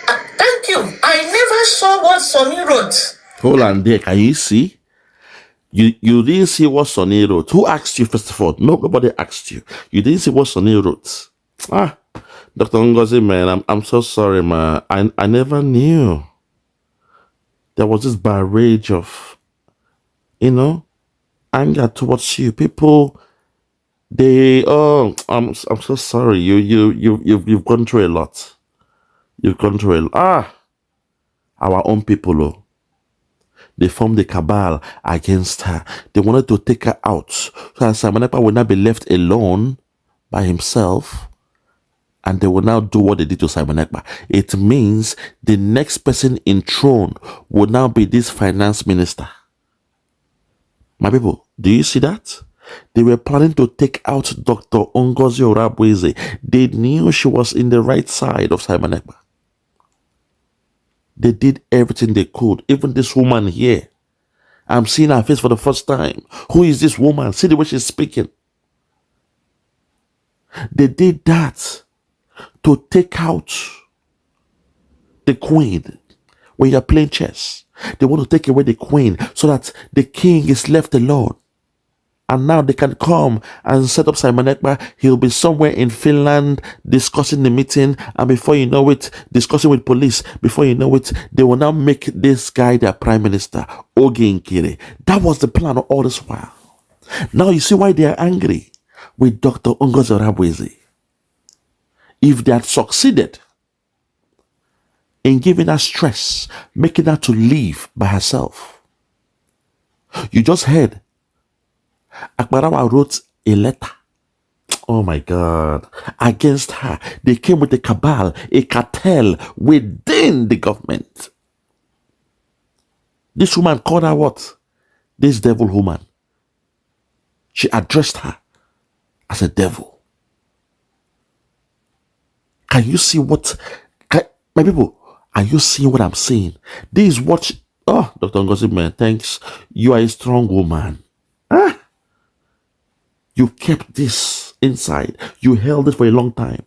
Thank you. I never saw what Sonny wrote. Hold on there. Can you see? You didn't see what Sonny wrote. Who asked you first of all? Nobody asked you. You didn't see what Sonny wrote. Dr. Ngozi, man, I'm so sorry, man. I never knew. There was this barrage of anger towards you. People, I'm so sorry. You've gone through a lot. You've gone through our own people. They formed a cabal against her. They wanted to take her out so that Simon Ekpa would not be left alone by himself. And they will now do what they did to Simon Ekpa. It means the next person in throne will now be this finance minister. My people, do you see that? They were planning to take out Dr. Ngozi Orabueze. They knew she was in the right side of Simon Ekpa. They did everything they could. Even this woman here. I'm seeing her face for the first time. Who is this woman? See the way she's speaking. They did that to take out the queen when you're playing chess. They want to take away the queen so that the king is left alone. And now they can come and set up Simon Ekpa. He'll be somewhere in Finland discussing the meeting. And before you know it, discussing with police. Before you know it, they will now make this guy their prime minister, Oge Nkere. That was the plan all this while. Now you see why they are angry with Dr. Ngozi Orabueze. If they had succeeded in giving her stress, making her to leave by herself. You just heard Akparawa wrote a letter, oh my God, against her. They came with a cabal, a cartel within the government. This woman called her what? This devil woman. She addressed her as a devil. Can you see what, my people, are you seeing what I'm seeing? This is what, oh, Dr. Ngozi, man, thanks. You are a strong woman. Ah. You kept this inside. You held it for a long time.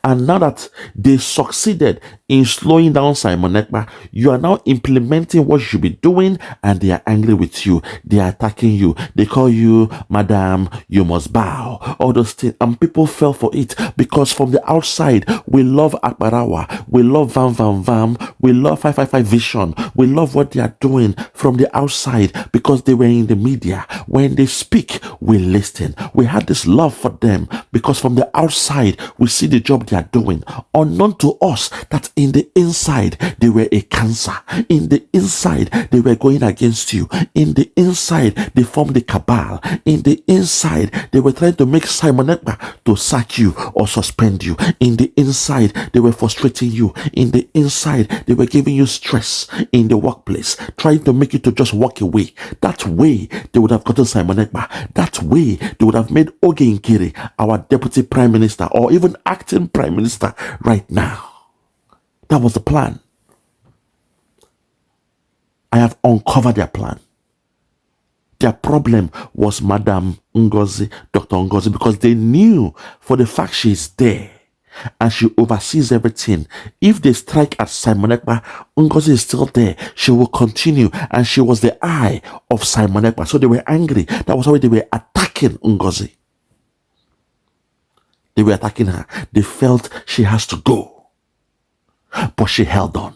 And now that they succeeded in slowing down Simon Ekpa, you are now implementing what you should be doing, and they are angry with you. They are attacking you. They call you, Madam, you must bow. All those things. And people fell for it because from the outside, we love Apkarawa. We love Vam. We love 555 Vision. We love what they are doing from the outside because they were in the media. When they speak, we listen. We had this love for them because from the outside, we see the job they are doing, unknown to us that in the inside they were a cancer. In the inside they were going against you. In the inside they formed the cabal. In the inside they were trying to make Simon Ekpa to sack you or suspend you. In the inside they were frustrating you. In the inside they were giving you stress in the workplace, trying to make you to just walk away. That way they would have gotten Simon Ekpa. That way they would have made Oge Nkere our deputy prime minister or even acting prime minister right now. That was the plan. I have uncovered their plan. Their problem was Madam Ngozi, Dr. Ngozi, because they knew for the fact she is there and she oversees everything. If they strike at Simon Ekpa, Ngozi is still there. She will continue, and she was the eye of Simon Ekpa. So they were angry. That was why they were attacking Ngozi. They were attacking her. They felt she has to go. But she held on.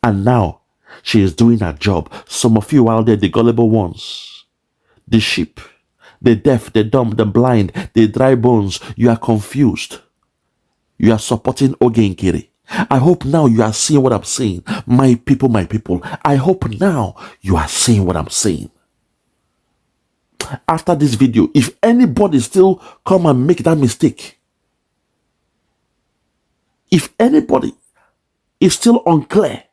And now she is doing her job. Some of you out there, the gullible ones, the sheep, the deaf, the dumb, the blind, the dry bones, you are confused. You are supporting Oge Nkere. I hope now you are seeing what I'm saying. My people, I hope now you are seeing what I'm saying. After this video, if anybody still come and make that mistake, if anybody is still unclear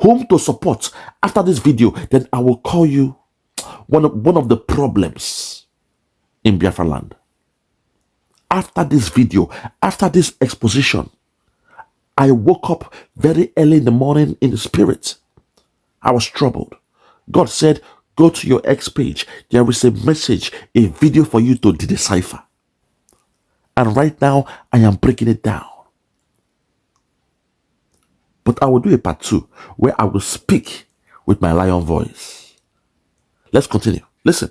whom to support after this video, then I will call you one of the problems in Biafra land. After this video, after this exposition, I woke up very early in the morning in the spirit. I was troubled. God said, go to your X page. There is a message, a video for you to decipher. And right now, I am breaking it down. But I will do a part 2 where I will speak with my lion voice. Let's continue. Listen.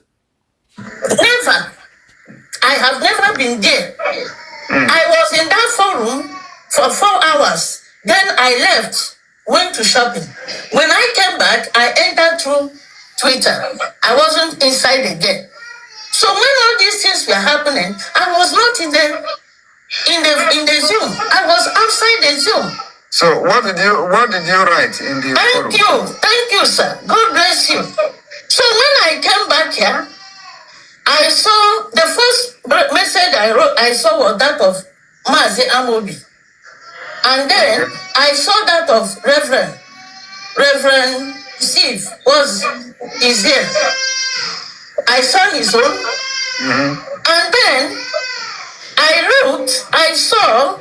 Never. I have never been there. I was in that forum for 4 hours. Then I left, went to shopping. When I came back, I entered through Twitter. I wasn't inside again. So when all these things were happening, I was not in the Zoom. I was outside the Zoom. So what did you write in the forum? Thank you, sir. God bless you. So when I came back here, I saw the first message I saw was that of Mazi Amobi. And then I saw that of Reverend Steve is here. I saw his own. And then I saw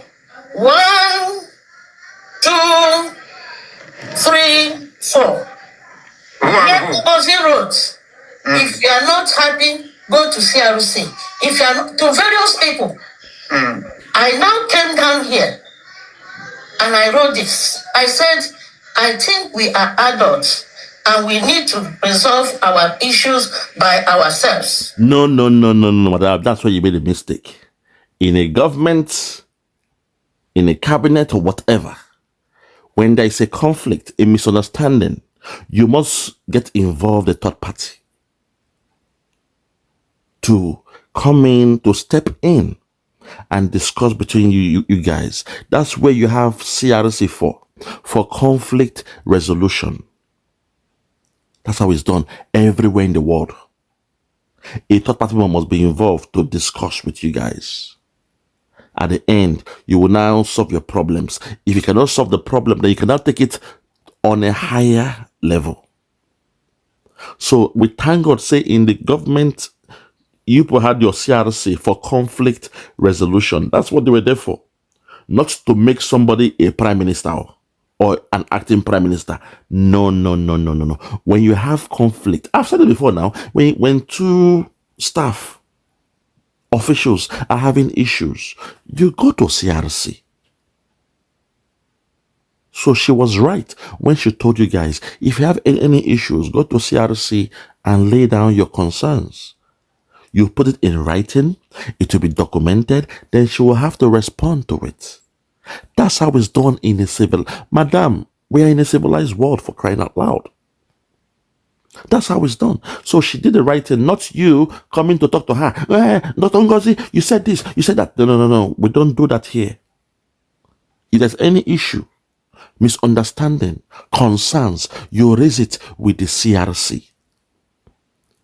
1, 2, 3, 4. Ngozi wrote, if you are not happy, go to CRC. If you are not, to various people. I now came down here And I wrote this. I said, I think we are adults and we need to resolve our issues by ourselves. No, madam. That's where you made a mistake. In a government, in a cabinet, or whatever, when there is a conflict, a misunderstanding, you must get involved, a third party, to come in, to step in and discuss between you guys. That's where you have CRC for conflict resolution. That's how it's done everywhere in the world. A third party must be involved to discuss with you guys. At the end, you will now solve your problems. If you cannot solve the problem, then you cannot take it on a higher level. So we thank God, say in the government, you people had your CRC for conflict resolution. That's what they were there for. Not to make somebody a prime minister or an acting prime minister. No. When you have conflict, I've said it before now, when two staff officials are having issues, you go to CRC. So she was right when she told you guys, if you have any issues, go to CRC and lay down your concerns. You put it in writing, it will be documented, then she will have to respond to it. That's how it's done in a civil. Madam, we are in a civilized world, for crying out loud. That's how it's done. So she did the right thing, not you coming to talk to her. Dr. Ngozi, you said this, you said that. No. We don't do that here. If there's any issue, misunderstanding, concerns, you raise it with the CRC.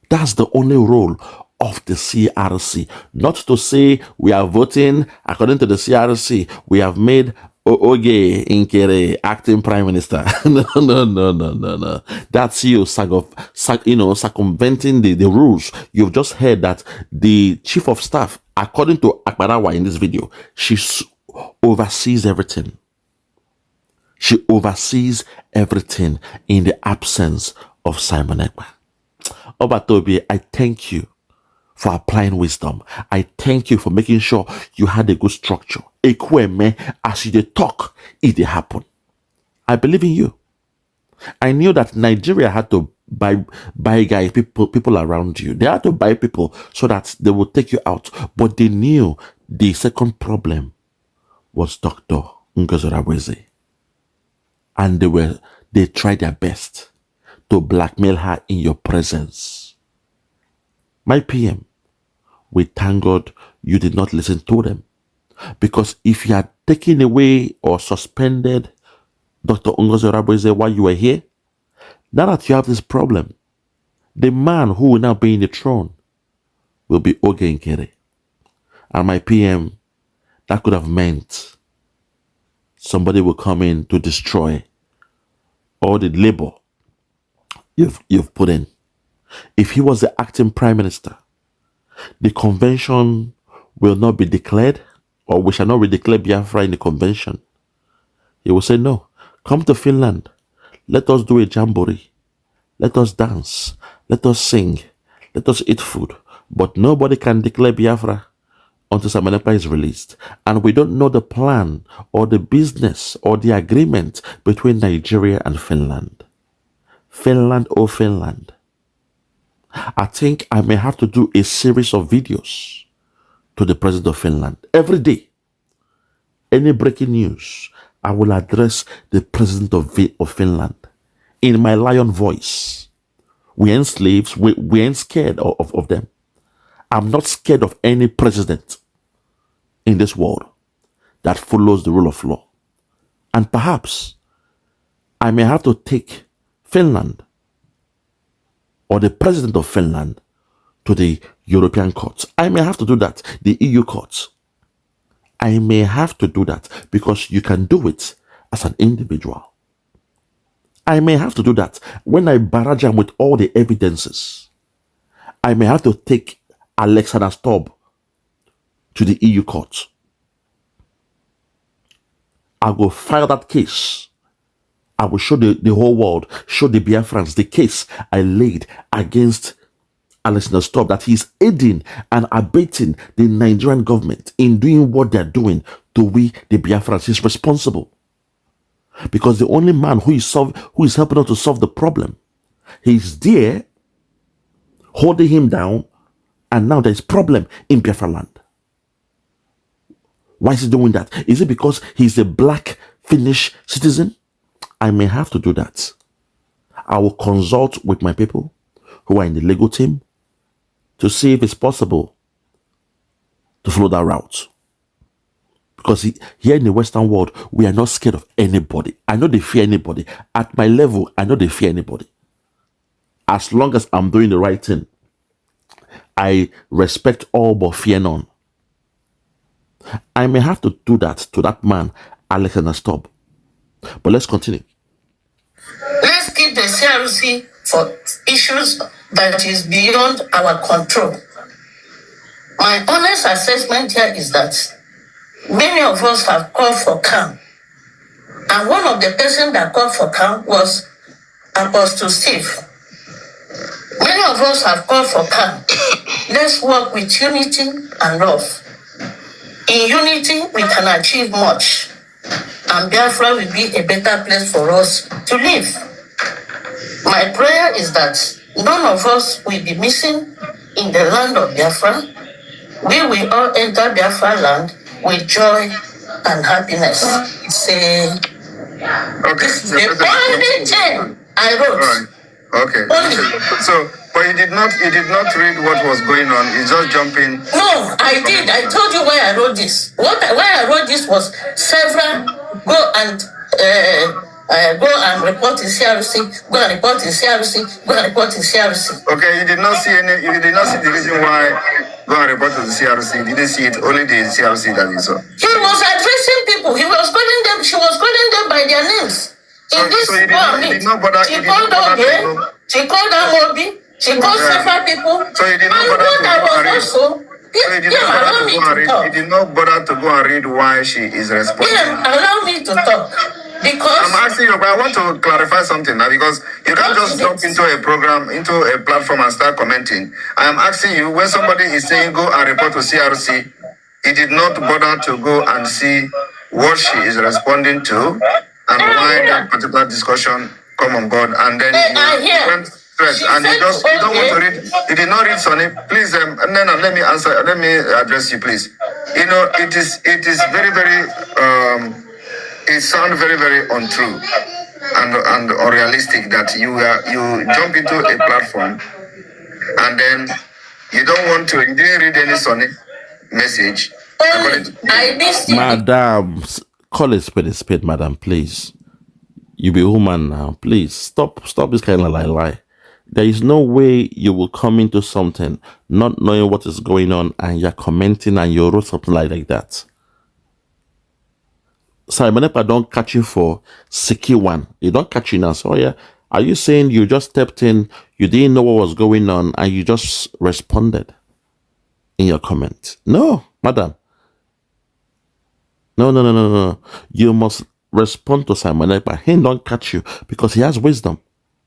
That's the only role of the CRC. Not to say we are voting according to the CRC. We have made Oge Nkere acting prime minister. No. That's you, circumventing the rules. You've just heard that the chief of staff, according to Akparawa in this video, she oversees everything. She oversees everything in the absence of Simon Ekpa. Obatobi, I thank you for applying wisdom. I thank you for making sure you had a good structure. Ekweme, as you talk, it happen. I believe in you. I knew that Nigeria had to buy guys, people around you. They had to buy people so that they would take you out. But they knew the second problem was Dr. Ngozi Orabueze. And they tried their best to blackmail her in your presence. My PM, we thank God you did not listen to them. Because if you had taken away or suspended Dr. Ngozi Orabueze while you were here, now that you have this problem, the man who will now be in the throne will be Oge Nkere. And my PM, that could have meant somebody will come in to destroy all the labor you've put in. If he was the acting prime minister, the convention will not be declared, or we shall not redeclare Biafra in the convention. He will say, no, come to Finland. Let us do a jamboree. Let us dance. Let us sing. Let us eat food. But nobody can declare Biafra until Simon Ekpa is released. And we don't know the plan or the business or the agreement between Nigeria and Finland. Finland, oh Finland. I think I may have to do a series of videos to the president of Finland. Every day, any breaking news, I will address the president of Finland in my lion voice. We ain't slaves. We ain't scared of them. I'm not scared of any president in this world that follows the rule of law. And perhaps I may have to take Finland or the president of Finland to the European courts. I may have to do that, the EU courts. I may have to do that because you can do it as an individual. I may have to do that when I barrage him with all the evidences. I may have to take Alexander Stubb to the EU court. I will file that case. I will show the whole world, show the Biafrans the case I laid against Alexander Stubb, that he is aiding and abetting the Nigerian government in doing what they're doing to we, the Biafrans. He's responsible. Because the only man who is helping us to solve the problem, he's there holding him down, and now there's problem in Biafra land. Why is he doing that? Is it because he's a black Finnish citizen? I may have to do that. I will consult with my people who are in the legal team to see if it's possible to follow that route. Because here in the Western world, we are not scared of anybody. I know they fear anybody. At my level, I know they fear anybody. As long as I'm doing the right thing, I respect all but fear none. I may have to do that to that man, Alexander Stubb. But let's continue. Let's keep the CRC for issues that is beyond our control. My honest assessment here is that many of us have called for calm. And one of the persons that called for calm was Apostle Steve. Many of us have called for calm. Let's work with unity and love. In unity, we can achieve much. And Biafra will be a better place for us to live. My prayer is that none of us will be missing in the land of Biafra. We will all enter Biafra land with joy and happiness. Say, Okay. this is the only thing I wrote. All right. Okay. Only. So, but you did not read what was going on. You just jump in. No, I did. I told you why I wrote this. Why I wrote this was several go and report in CRC, go and report in CRC, go and report in CRC. Okay, you did not see the reason why go and report to the CRC. You didn't see it, only the CRC that you saw. He was addressing people. He was calling them, she was calling them by their names. So you did not bother. She called Oge, she called Amobi, she called several people. So you did not bother to go and read. So you did not bother to go and read why she is responsible. Allow me to talk. Because I'm asking you, but I want to clarify something now, because you can't just jump into a program, into a platform and start commenting. I am asking you, when somebody is saying go and report to CRC, he did not bother to go and see what she is responding to and why that particular discussion come on board, and then you went straight and you don't want to read. You did not read Sonny. Please, let me answer. Let me address you, please. You know, it is very very it sounds very very untrue and unrealistic that you jump into a platform and then you didn't read any Sonny message. Madam, call it spade, madam, please. You be woman now, please. Stop this kind of lie. There is no way you will come into something not knowing what is going on and you're commenting and you wrote something like that. Simon Ekpa don't catch you for Siki one. You don't catch you now. So yeah, are you saying you just stepped in, you didn't know what was going on, and you just responded in your comment? No, madam. No. You must respond to Simon Ekpa. He don't catch you because he has wisdom.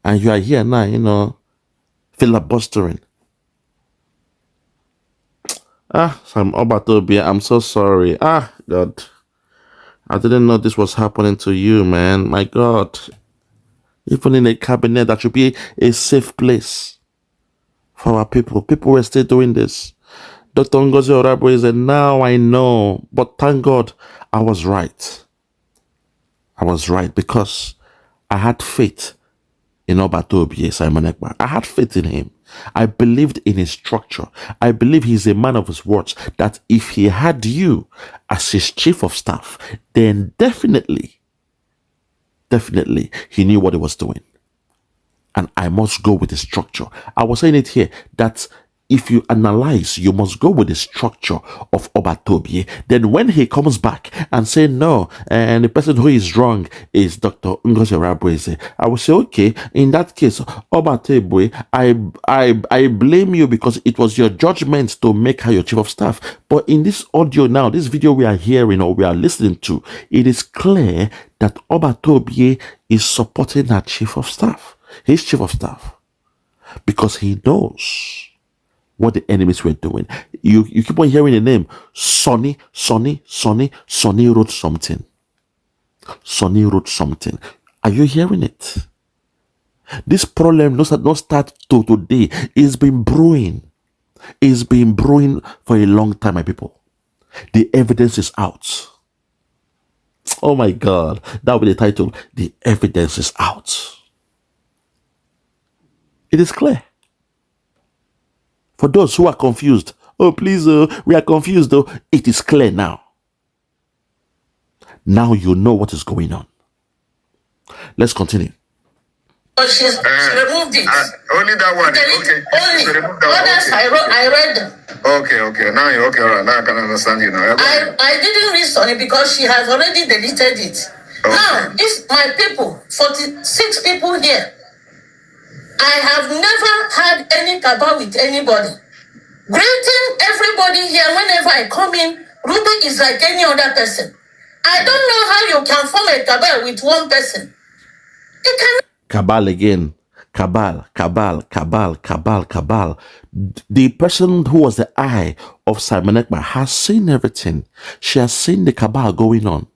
And you are here now, filibustering. Sam Obatobia, I'm so sorry. God. I didn't know this was happening to you, man. My God. Even in a cabinet, that should be a safe place for our people. People were still doing this. Dr. Ngozi Orabueze, now I know. But thank God I was right. I was right because I had faith in Obatobia, Simon Ekpa. I had faith in him. I believed in his structure. I believe he's a man of his words, that if he had you as his chief of staff, then definitely he knew what he was doing. And I must go with the structure. I was saying it here, that if you analyze, you must go with the structure of Obatobie. Then when he comes back and say no, and the person who is wrong is Dr. Ngozi Orabueze, I will say, okay, in that case, Obatobie, I blame you because it was your judgment to make her your chief of staff. But in this audio now, this video we are hearing or we are listening to, it is clear that Obatobie is supporting her chief of staff, his chief of staff, because he knows what the enemies were doing. You keep on hearing the name Sonny wrote something. Sonny wrote something. Are you hearing it? This problem does not start to today. It's been brewing. It's been brewing for a long time, my people. The evidence is out. Oh my God. That will be the title. The evidence is out. It is clear. For those who are confused, oh please, we are confused though. It is clear now. Now you know what is going on. Let's continue. But she removed it. Only that one. Okay. Only. She removed that Others, one. I read them. Okay. Now you're okay. All right. Now I can understand you now. I didn't read Sonny because she has already deleted it. Okay. Now, this my people, 46 people here. I have never had any cabal with anybody. Greeting everybody here whenever I come in. Ruby is like any other person. I don't know how you can form a cabal with one person. You can. Cabal again. Cabal. The person who was the eye of Simon Ekpa has seen everything. She has seen the cabal going on.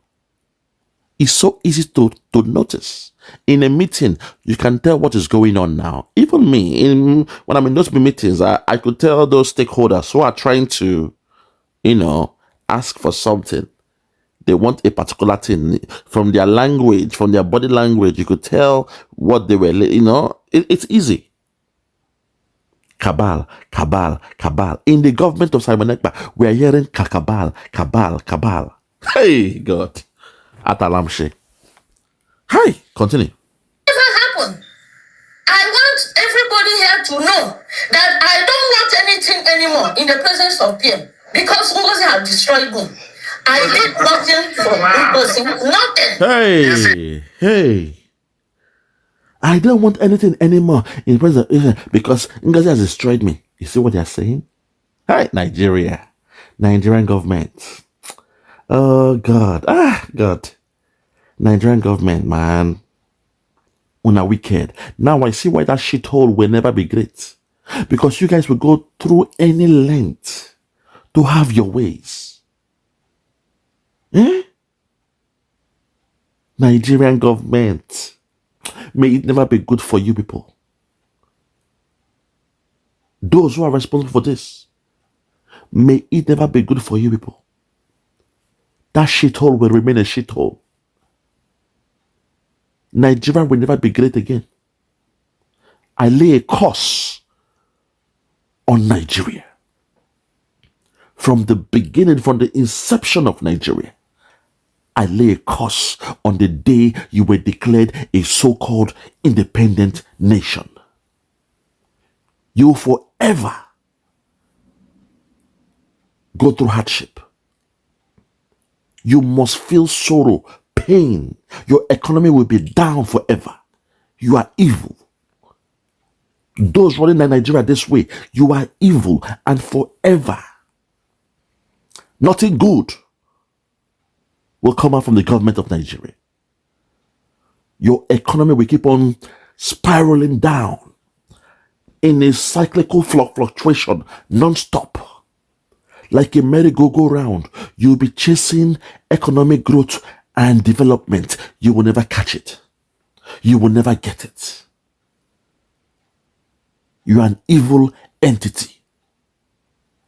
It's so easy to notice. In a meeting, you can tell what is going on now. Even me, when I'm in those meetings, I could tell those stakeholders who are trying to, ask for something. They want a particular thing. From their language, from their body language, you could tell what they were, it's easy. Cabal. In the government of Simon Ekpa, we are hearing cabal. Hey, God. Atalamshe. Hi, continue. Never happened. I want everybody here to know that I don't want anything anymore in the presence of PM because Ngozi has destroyed me. I did nothing for Ngozi. Nothing. Hey. I don't want anything anymore in the presence of because Ngozi has destroyed me. You see what they're saying? Hi, Nigerian government. Oh, God. God. Nigerian government, man. Una wicked. Now I see why that shithole will never be great. Because you guys will go through any length to have your ways. Nigerian government. May it never be good for you people. Those who are responsible for this. May it never be good for you people. That shithole will remain a shithole. Nigeria will never be great again. I lay a curse on Nigeria. From the beginning, from the inception of Nigeria, I lay a curse on the day you were declared a so-called independent nation. You will forever go through hardship. You must feel sorrow, pain. Your economy will be down forever. You are evil. Those running Nigeria this way, you are evil and forever. Nothing good will come out from the government of Nigeria. Your economy will keep on spiraling down in a cyclical fluctuation non-stop. Like a merry-go-go-round, you'll be chasing economic growth and development. You will never catch it. You will never get it. You are an evil entity.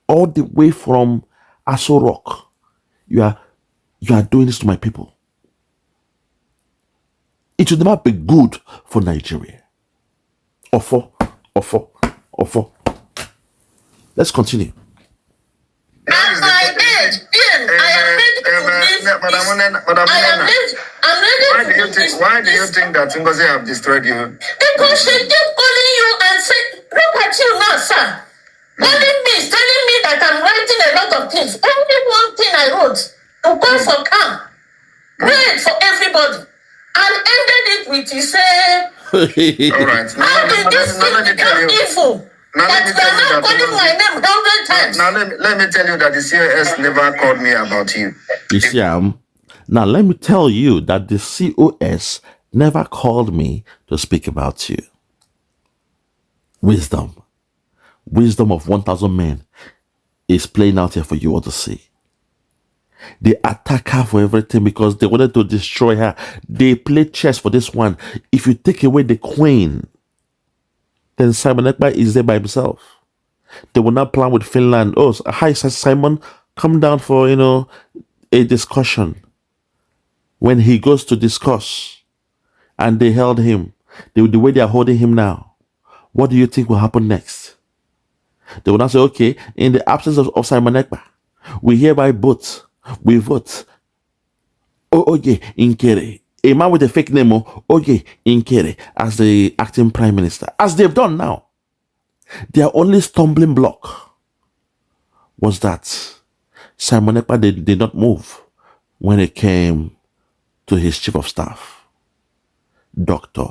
All the way from Aso Rock, you are doing this to my people. It will never be good for Nigeria. Offer. Let's continue. At my age, I am ready to leave. I'm ready to leave. Why do you think that Ngozi have destroyed you? Because she keep calling you and say, look at you now, sir. Calling me, telling me that I'm writing a lot of things. Only one thing I wrote, to call for calm. Prayed for everybody. And ended it with, he said, all right. how did this thing become evil? Now let me tell you that calling my name 100 times. Now let me tell you that the COS never called me about you. You see, now let me tell you that the COS never called me to speak about you. Wisdom of 1,000 men is playing out here for you all to see. They attack her for everything because they wanted to destroy her. They played chess for this one. If you take away the queen, then Simon Ekpa is there by himself. They will not plan with Finland. Oh, hi, Simon, come down for, a discussion. When he goes to discuss, and they held him, the way they are holding him now, what do you think will happen next? They will not say, okay, in the absence of Simon Ekpa, we hereby vote. We vote. Oge Nkere, a man with a fake name, Oge Nkere, as the acting prime minister, as they've done now. Their only stumbling block was that Simon Ekpa did not move when it came to his chief of staff, Dr.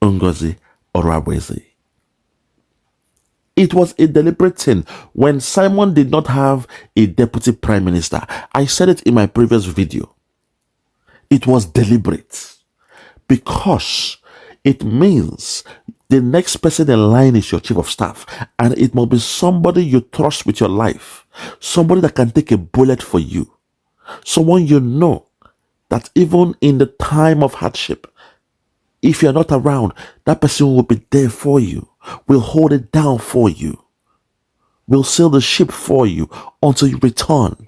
Ngozi Orabueze. It was a deliberate thing. When Simon did not have a deputy prime minister, I said it in my previous video. It was deliberate because it means the next person in line is your chief of staff, and it must be somebody you trust with your life, somebody that can take a bullet for you, someone you know that even in the time of hardship, if you're not around, that person will be there for you, will hold it down for you, will sail the ship for you until you return.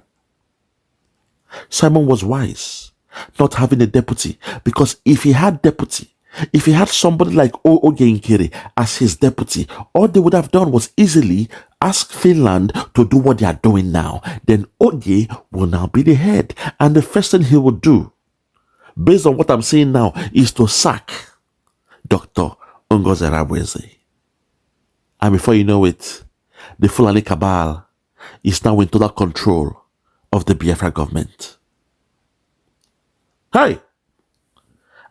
Simon was wise not having a deputy, because if he had deputy, if he had somebody like Oge Nkere as his deputy, all they would have done was easily ask Finland to do what they are doing now. Then Oge will now be the head, and the first thing he will do, based on what I'm saying now, is to sack Dr. Ngozi Orabueze. And before you know it, the Fulani cabal is now in total control of the Biafra government. Hi!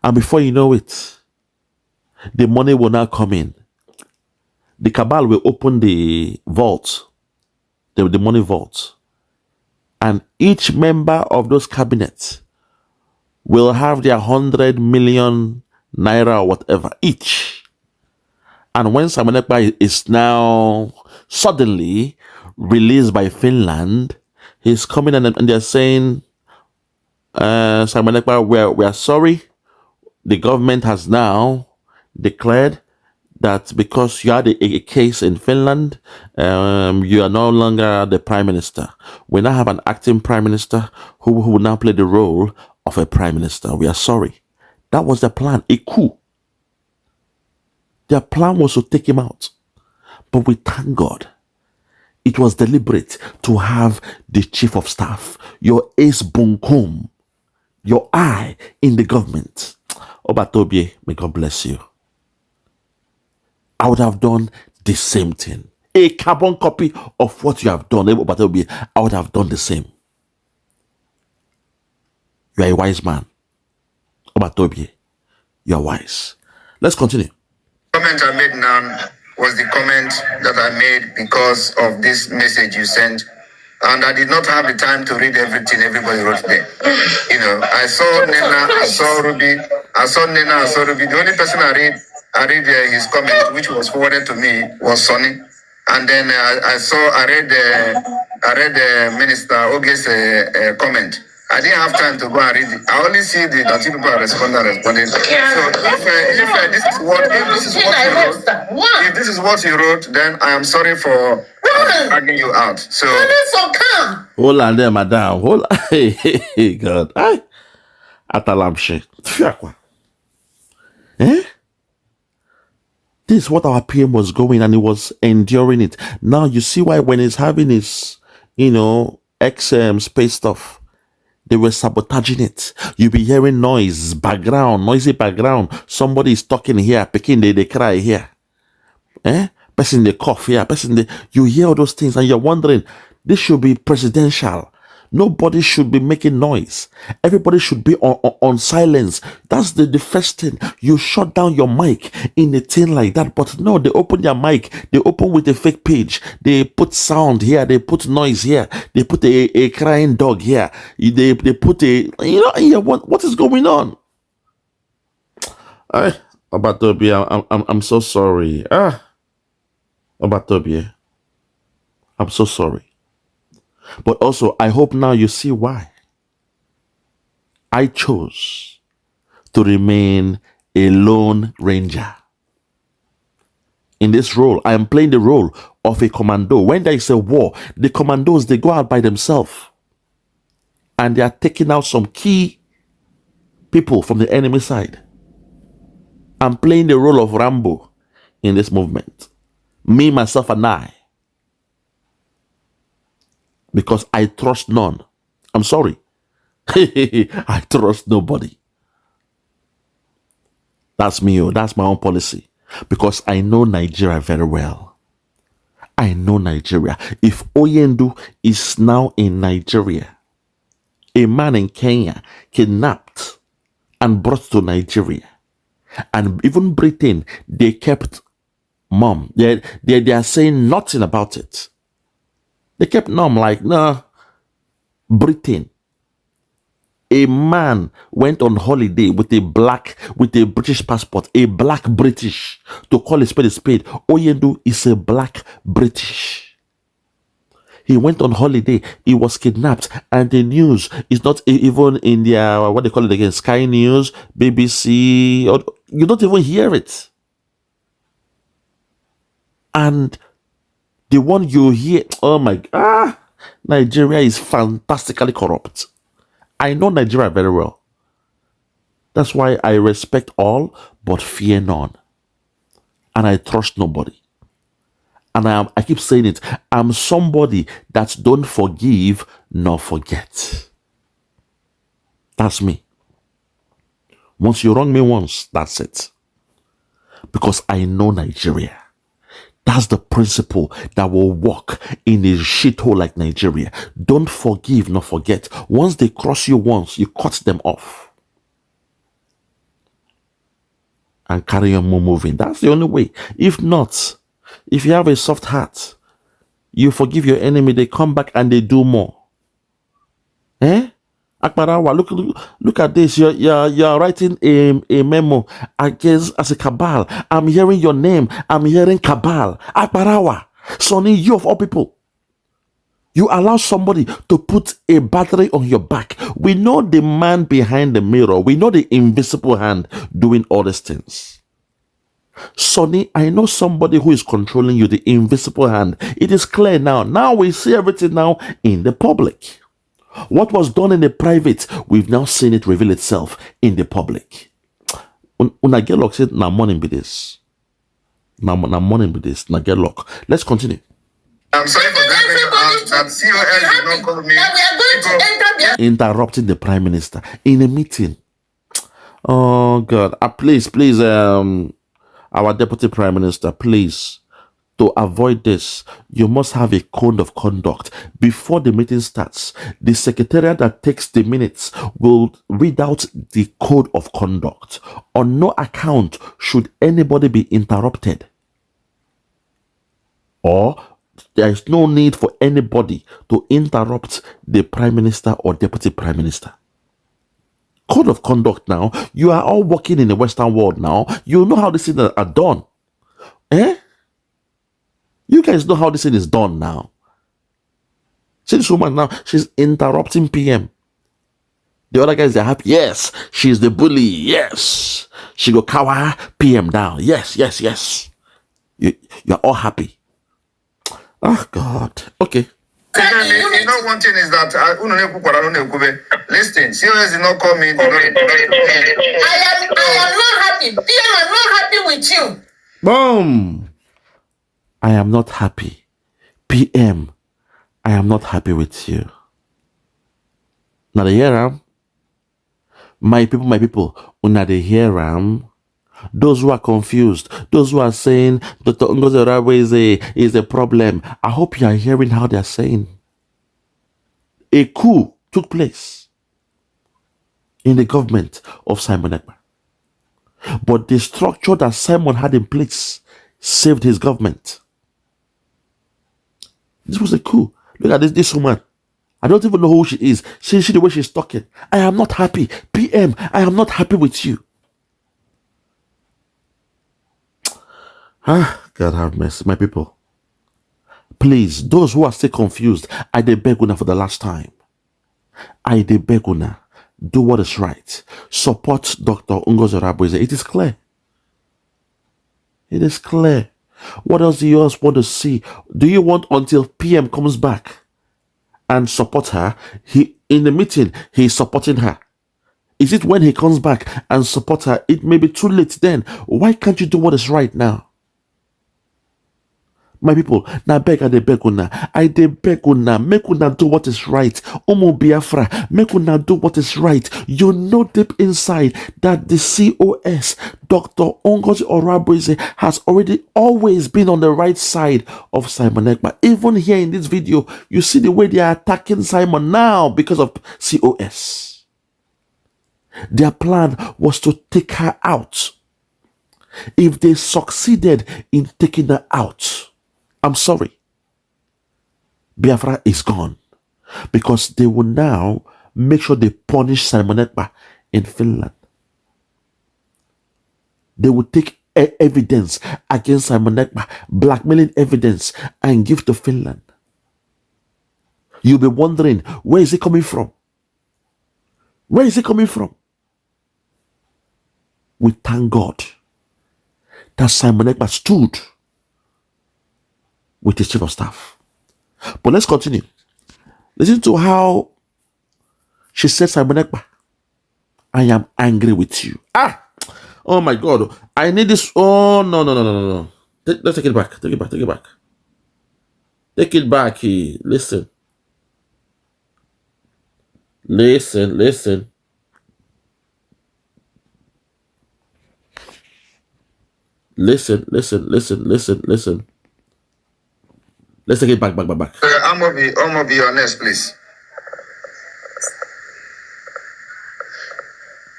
And before you know it, the money will now come in. The cabal will open the vault, the money vault. And each member of those cabinets will have their 100 million naira or whatever each. And when Simon Ekpa is now suddenly released by Finland, he's coming and they're saying, Simon Ekpa, we are sorry. The government has now declared that because you had a case in Finland, you are no longer the prime minister. We now have an acting prime minister who will now play the role of a prime minister. We are sorry. That was their plan, a coup. Their plan was to take him out. But we thank God, it was deliberate to have the chief of staff, your ace bunkum, your eye in the government. Obatobie, may God bless you. I would have done the same thing. A carbon copy of what you have done. Obatobie, I would have done the same. You are a wise man. Obatobie, you are wise. Let's continue. The comment I made now was the comment that I made because of this message you sent. And I did not have the time to read everything everybody wrote there. I saw Nena, I saw Ruby, The only person I read his comment, which was forwarded to me, was Sonny. And then I read the Minister Oge's comment. I didn't have time to go and read it. I only see the two people are responding. So if this is what you wrote, then I am sorry for dragging you out. So hold on there, madam. Hold on. Hey, God. Ay. Atalamshe. Fiakwa. This is what our PM was going, and he was enduring it. Now you see why when he's having his, space stuff, they were sabotaging it. You'll be hearing noisy background. Somebody is talking here, picking they cry here. Person they cough here, you hear all those things and you're wondering, this should be presidential. Nobody should be making noise. Everybody should be on silence. That's the first thing. You shut down your mic in a thing like that. But no, they open their mic. They open with a fake page. They put sound here. They put noise here. They put a crying dog here. They put what is going on? Obatobie, I'm so sorry. Obatobie, I'm so sorry. But also, I hope now you see why I chose to remain a lone ranger. In this role, I am playing the role of a commando. When there is a war, the commandos, they go out by themselves and they are taking out some key people from the enemy side. I'm playing the role of Rambo in this movement. Me, myself, and I. Because I trust none. I'm sorry. I trust nobody. That's me. Oh, that's my own policy. Because I know Nigeria very well. I know Nigeria. If Oyendu is now in Nigeria, a man in Kenya kidnapped and brought to Nigeria, and even Britain, they kept mum. They are saying nothing about it. They kept mum like, nah, Britain. A man went on holiday with a British passport, a black British, to call a spade. Oyendu is a black British. He went on holiday, he was kidnapped, and the news is not even in their, what they call it again, Sky News, BBC, or, you don't even hear it. And the one you hear, oh my God, Nigeria is fantastically corrupt. I know Nigeria very well. That's why I respect all, but fear none. And I trust nobody. And I keep saying it, I'm somebody that don't forgive nor forget. That's me. Once you wrong me once, that's it. Because I know Nigeria. That's the principle that will work in a shithole like Nigeria. Don't forgive nor forget. Once they cross you once, you cut them off. And carry on moving. That's the only way. If not, if you have a soft heart, you forgive your enemy, they come back and they do more. Akparawa, look at this. You're writing a memo against as a cabal. I'm hearing your name. I'm hearing cabal. Akparawa, Sonny, you of all people. You allow somebody to put a battery on your back. We know the man behind the mirror. We know the invisible hand doing all these things. Sonny, I know somebody who is controlling you, the invisible hand. It is clear now. Now we see everything now in the public. What was done in the private, we've now seen it reveal itself in the public. Una get lock said, na morning be this. Na morning be this. Na get lock. Let's continue. I'm sorry for that. That COS did not call me. That we are going to enter the... Interrupting the Prime Minister in a meeting. Oh God. Please, our Deputy Prime Minister, please. To avoid this, you must have a code of conduct. Before the meeting starts, the secretariat that takes the minutes will read out the code of conduct. On no account should anybody be interrupted. Or there is no need for anybody to interrupt the Prime Minister or Deputy Prime Minister. Code of conduct now. You are all working in the Western world now. You know how these things are done. You guys know how this thing is done now. See this woman now, she's interrupting PM. The other guys, they're happy. Yes, she's the bully. Yes. She go cower PM down. Yes. You're all happy. Oh, God. Okay. You know, one thing is that listen, COS did not call me. I am not happy. PM, I'm not happy with you. Boom. I am not happy. PM, I am not happy with you. Now the hear my people, una the hear those who are confused, those who are saying Dr. Ngozi Orabueze is a problem. I hope you are hearing how they are saying. A coup took place in the government of Simon Ekpa. But the structure that Simon had in place saved his government. This was a coup. Look at this woman. I don't even know who she is. See the way she's talking. I am not happy. PM, I am not happy with you. God have mercy, my people. Please, those who are still confused, I dey beg una for the last time. I dey beg una. do what is right. Support Dr. Ngozi Orabueze. It is clear. It is clear. What else do you else want to see? Do you want until PM comes back and support her? In the meeting, he's supporting her. Is it when he comes back and support her? It may be too late then. Why can't you do what is right now? My people, na beg I dey beg una. I dey beg una. Make una do what is right. Omo Biafra, make una do what is right. You know deep inside that the COS, Dr. Ngozi Orabueze, has always been on the right side of Simon Ekpa. Even here in this video, you see the way they are attacking Simon now because of COS. Their plan was to take her out. If they succeeded in taking her out, I'm sorry, Biafra is gone, because they will now make sure they punish Simon Ekpa in Finland. They will take evidence against Simon Ekpa, blackmailing evidence, and give to Finland. You'll be wondering, where is it coming from? Where is it coming from? We thank God that Simon Ekpa stood with his chief of staff. But let's continue. Listen to how she said, Simon Ekpa, I am angry with you. Oh my God. I need this. Oh, no. Let's take it back. Take it back. Take it back. Listen. Listen. Let's take it back. I'm gonna be honest, please.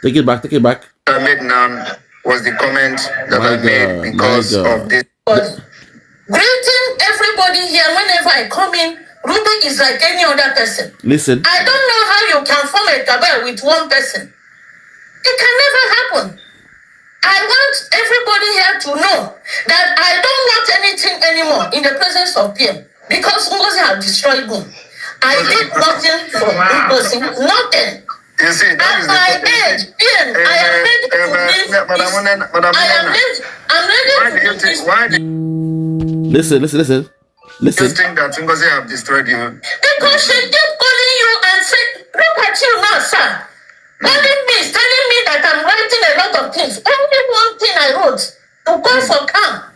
Take it back. I made now was the comment that I made because of this. Greeting everybody here whenever I come in. Ruby is like any other person. Listen. I don't know how you can form a cabal with one person. It can never happen. I want everybody here to know that I don't want anything anymore in the presence of PM, because Ngozi has destroyed me. I did nothing for Ngozi, nothing. You see, that At is my age, PM, I am ready to leave this. I'm ready to leave this. Listen. You think that Ngozi have destroyed you? Because she keep calling you and say, look at you now, sir. Calling me, telling me that I'm writing a lot of things. Only one thing I wrote, to call for calm.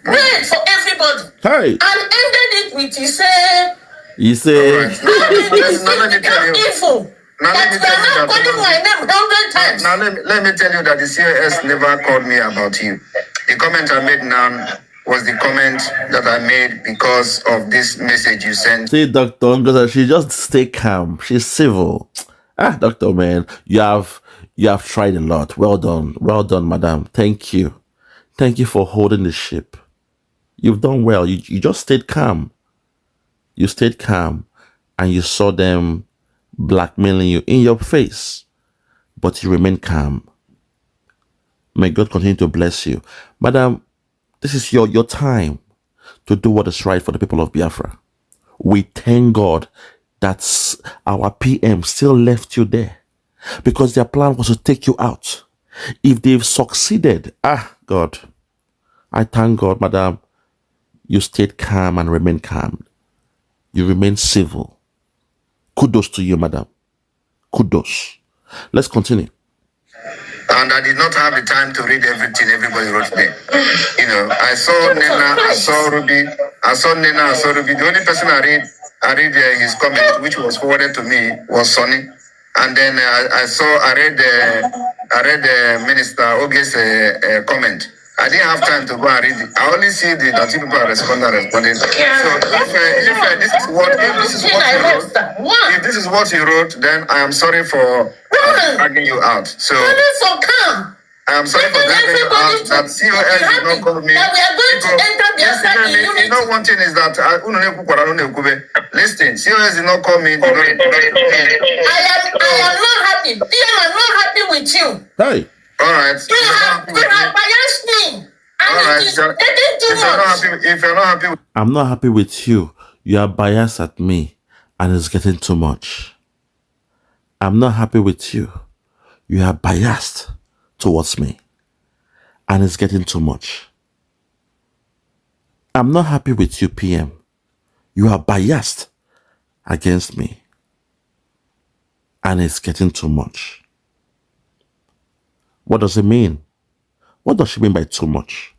Pray for everybody. Hey. And ended it with, he said, Right. Now let me tell you. evil. Now let That me you tell are you not calling my that. name 100 times. Now let me tell you that the COS never called me about you. The comment I made now was the comment that I made because of this message you sent. See, Dr. Ngozi, she just stay calm. She's civil. Doctor, man, you have tried a lot. Well done, madam. Thank you for holding the ship. You've done well. You just stayed calm. You stayed calm, and you saw them blackmailing you in your face, but you remained calm. May God continue to bless you, madam. This is your time to do what is right for the people of Biafra. We thank God that our PM still left you there, because their plan was to take you out. If they've succeeded, God, I thank God, madam, you stayed calm and remained calm. You remained civil. Kudos to you, madam. Kudos. Let's continue. And I did not have the time to read everything everybody wrote there. You know, I saw Nena, I saw Ruby, The only person I read his comment, which was forwarded to me, was Sonny. And then I read the Minister Oge's comment. I didn't have time to go and read it. I only see the two people are responding. So if this is what you wrote, then I am sorry for dragging you out. So I am sorry for dragging you out. That COS did not call me. That we are going to enter Biafra in unity. You know, one thing is that listen, COS did not call me. I am not happy. PM, I'm not happy with you. Hey. All right. You have biased me. All right. If you're not happy with I'm not happy with you. You are biased at me, and it's getting too much. I'm not happy with you. You are biased towards me. And it's getting too much. I'm not happy with you, PM. You are biased against me. And it's getting too much. What does it mean? What does she mean by too much?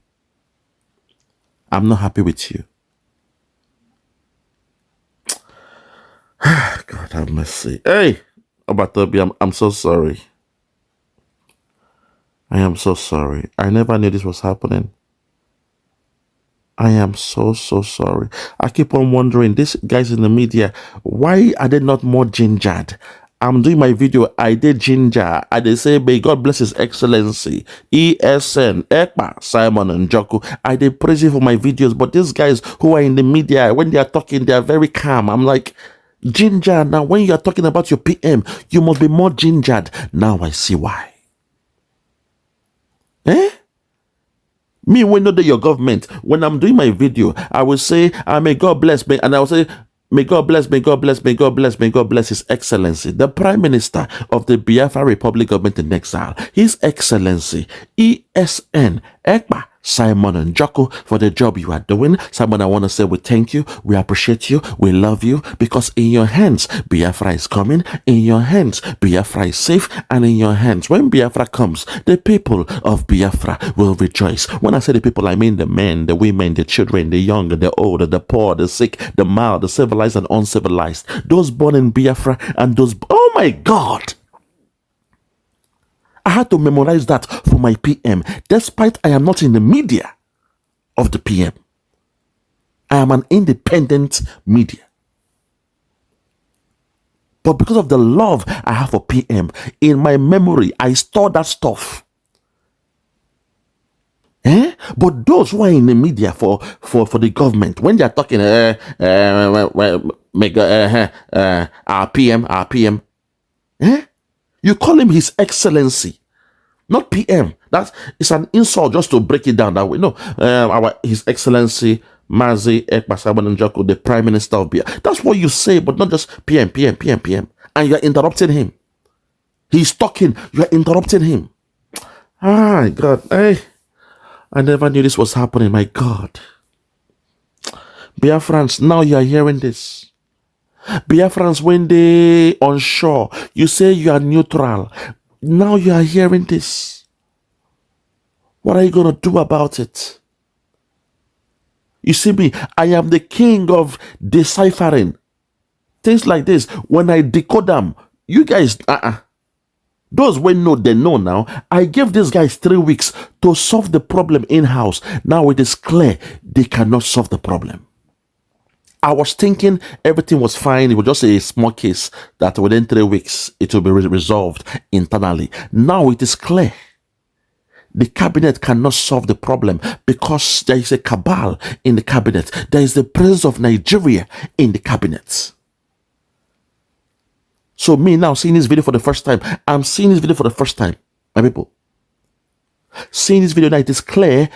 I'm not happy with you. God have mercy. Hey, Obatobi, I'm so sorry. I am so sorry. I never knew this was happening. I am so sorry. I keep on wondering, these guys in the media, why are they not more gingered? I'm doing my video, I did ginger. I did say, may God bless His Excellency, ESN, Ekpa, Simon and Joku. I did praise you for my videos, but these guys who are in the media, when they are talking, they are very calm. I'm like, ginger, now when you are talking about your PM, you must be more gingered. Now I see why. Eh? Me, when not your government, when I'm doing my video, I will say, may God bless me, and I will say, may God bless, may God bless, may God bless, may God bless His Excellency, the Prime Minister of the Biafra Republic Government in Exile, His Excellency, ESN, Ekpa, Simon and Joko, for the job you are doing. Simon, I want to say we thank you, we appreciate you, we love you, because in your hands, Biafra is coming, in your hands, Biafra is safe, and in your hands, when Biafra comes, the people of Biafra will rejoice. When I say the people, I mean the men, the women, the children, the young, the old, the poor, the sick, the mild, the civilized and uncivilized, those born in Biafra and those, oh my God! I had to memorize that for my PM, despite I am not in the media of the PM. I am an independent media. But because of the love I have for PM, in my memory, I store that stuff. But those who are in the media for the government, when they are talking, our PM, you call him His Excellency, not PM. It's an insult just to break it down that way. No, His Excellency Mazi Ekpa Simon and Joko, the Prime Minister of Biafra. That's what you say, but not just PM. And you're interrupting him. He's talking, you're interrupting him. Ah, God, I never knew this was happening, my God. Biafrans, now you are hearing this. Biafrans, when they on shore, you say you are neutral. Now you are hearing this. What are you going to do about it? You see me, I am the king of deciphering. Things like this, when I decode them, you guys, those who know, they know now. I gave these guys 3 weeks to solve the problem in-house. Now it is clear they cannot solve the problem. I was thinking everything was fine. It was just a small case that within 3 weeks, it will be resolved internally. Now it is clear. The cabinet cannot solve the problem because there is a cabal in the cabinet. There is the presence of Nigeria in the cabinet. So me now seeing this video for the first time, I'm seeing this video for the first time, my people. Seeing this video now, it is clear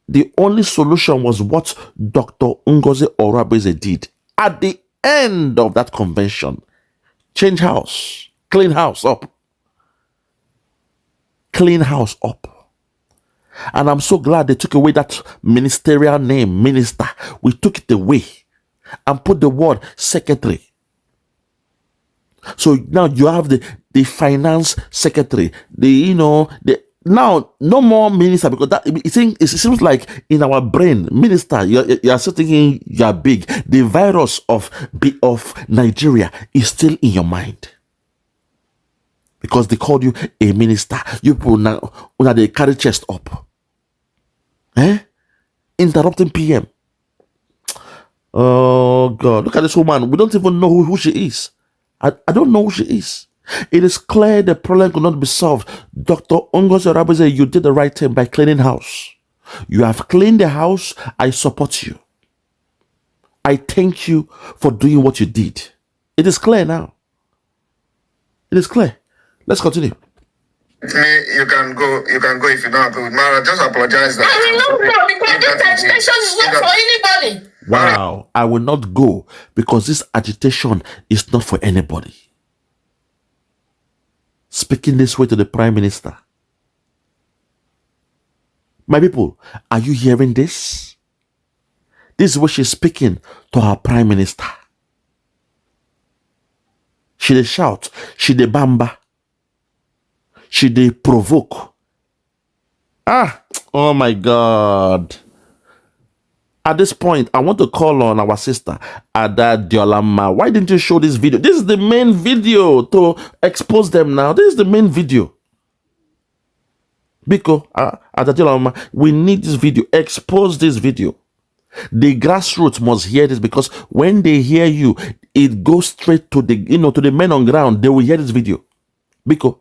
the only solution was what Dr. Ngozi Orabueze did at the end of that convention. Change house, clean house up. Clean house up. And I'm so glad they took away that ministerial name, minister. We took it away and put the word secretary. So now you have the finance secretary, now no more minister, because that it seems like in our brain, minister, you are still thinking you are big. The virus of Nigeria is still in your mind. Because they called you a minister. You people now they carry chest up. Interrupting PM. Oh God, look at this woman. We don't even know who she is. I don't know who she is. It is clear the problem could not be solved. Dr. Ngozi Orabueze, you did the right thing by cleaning house. You have cleaned the house. I support you. I thank you for doing what you did. It is clear now. It is clear. Let's continue. You can go if you don't agree with Mara. Just apologize. I will not go because this agitation is not for anybody. Wow, I will not go because this agitation is not for anybody. speaking this way to the Prime Minister. My people, are you hearing this? This is what she's speaking to her Prime Minister. She dey shout, she dey bamba, she dey provoke. Oh my God. At this point, I want to call on our sister, Ada Diolama. Why didn't you show this video? This is the main video to expose them now. This is the main video. Biko, Ada Diolama, we need this video. Expose this video. The grassroots must hear this, because when they hear you, it goes straight to the, to the men on ground. They will hear this video. Biko,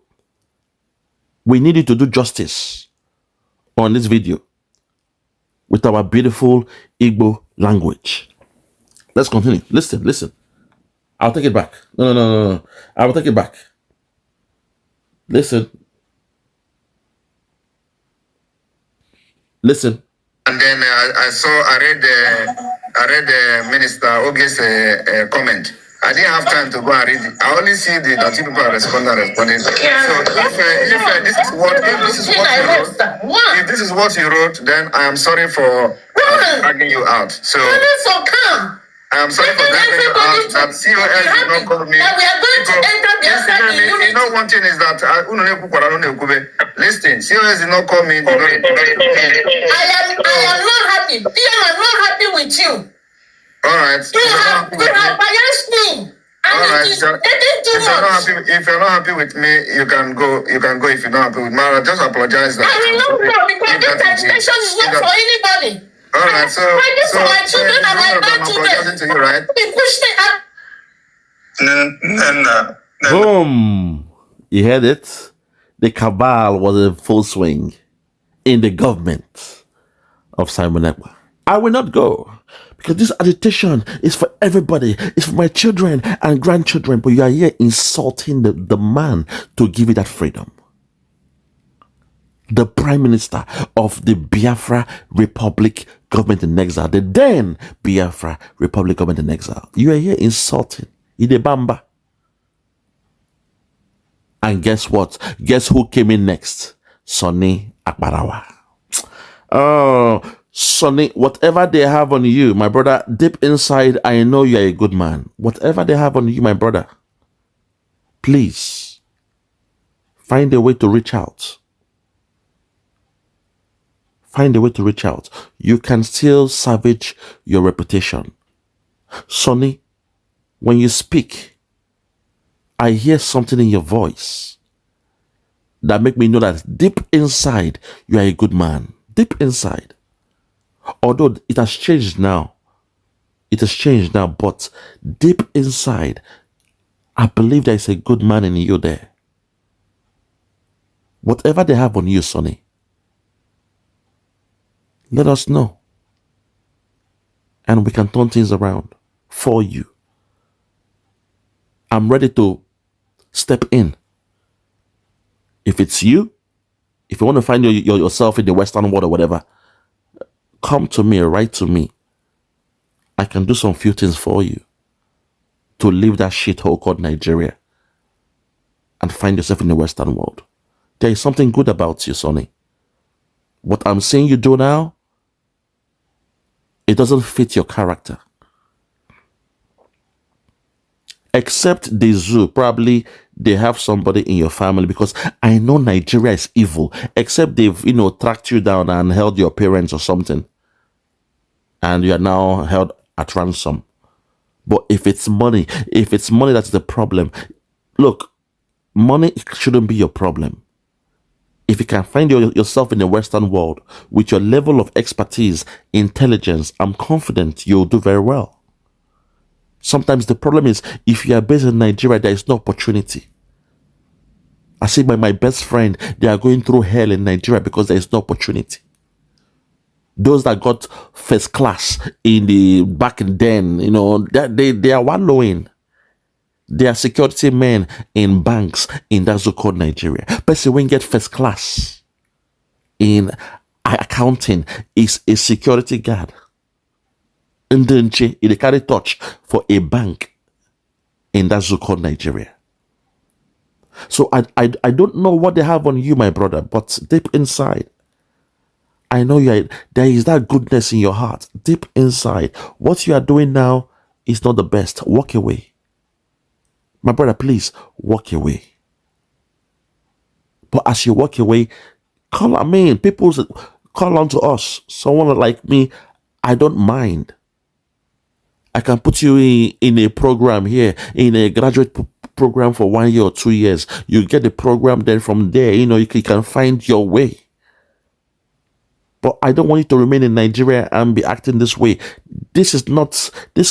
we need you to do justice on this video with our beautiful Igbo language. Let's continue. Listen. I'll take it back. No. I will take it back. Listen. And then I read the Minister Oge's comment. I didn't have time to go and read it. I only see the that people are responding. So if this is what you wrote, then I am sorry for dragging you out. So I am sorry for dragging you out. That COS did not call me. That we are going to enter the you know, one thing is that listen, COS did not call me. I am not happy. PM, I'm not happy with you. All right. You have biased me. If you're not happy with me, you can go. If you're not happy with me, I'll just apologize. I will not go, because this education is not for anybody. All right. So for my children and my grandchildren. To you, right? Boom. You heard it? The cabal was in full swing in the government of Simon Ekpa. I will not go, because this agitation is for everybody. It's for my children and grandchildren. But you are here insulting the man to give you that freedom. The Prime Minister of the Biafra Republic government in exile. The then Biafra Republic government in exile. You are here insulting Idebamba. And guess what? Guess who came in next? Sonny Akparawa. Oh, Sonny, whatever they have on you, my brother, deep inside, I know you are a good man. Whatever they have on you, my brother, please find a way to reach out. Find a way to reach out. You can still salvage your reputation. Sonny, when you speak, I hear something in your voice that make me know that deep inside, you are a good man. Deep inside. Although it has changed now. It has changed now, but deep inside, I believe there is a good man in you there. Whatever they have on you, Sonny, let us know. And we can turn things around for you. I'm ready to step in. If it's you, if you want to find yourself in the Western world or whatever, come to me, write to me. I can do some few things for you to leave that shithole called Nigeria and find yourself in the Western world. There is something good about you, Sonny. What I'm seeing you do now, it doesn't fit your character. Except the zoo, probably they have somebody in your family, because I know Nigeria is evil. Except they've, tracked you down and held your parents or something. And you are now held at ransom. But if it's money that's the problem. Look, money shouldn't be your problem. If you can find yourself in the Western world with your level of expertise, intelligence, I'm confident you'll do very well. Sometimes the problem is, if you are based in Nigeria, there is no opportunity. I see my best friend, they are going through hell in Nigeria because there is no opportunity. Those that got first class in the back then, they are wallowing. They are security men in banks in that so-called Nigeria. Person when get first class in accounting is a security guard. And then they carry touch for a bank in that so-called Nigeria. So I don't know what they have on you, my brother, but deep inside, I know there is that goodness in your heart. Deep inside, what you are doing now is not the best. Walk away. My brother, please walk away. But as you walk away, people call on to us. Someone like me, I don't mind. I can put you in a program here, in a graduate program for 1 year or 2 years. You get the program, then from there, you can find your way. But I don't want you to remain in Nigeria and be acting this way. This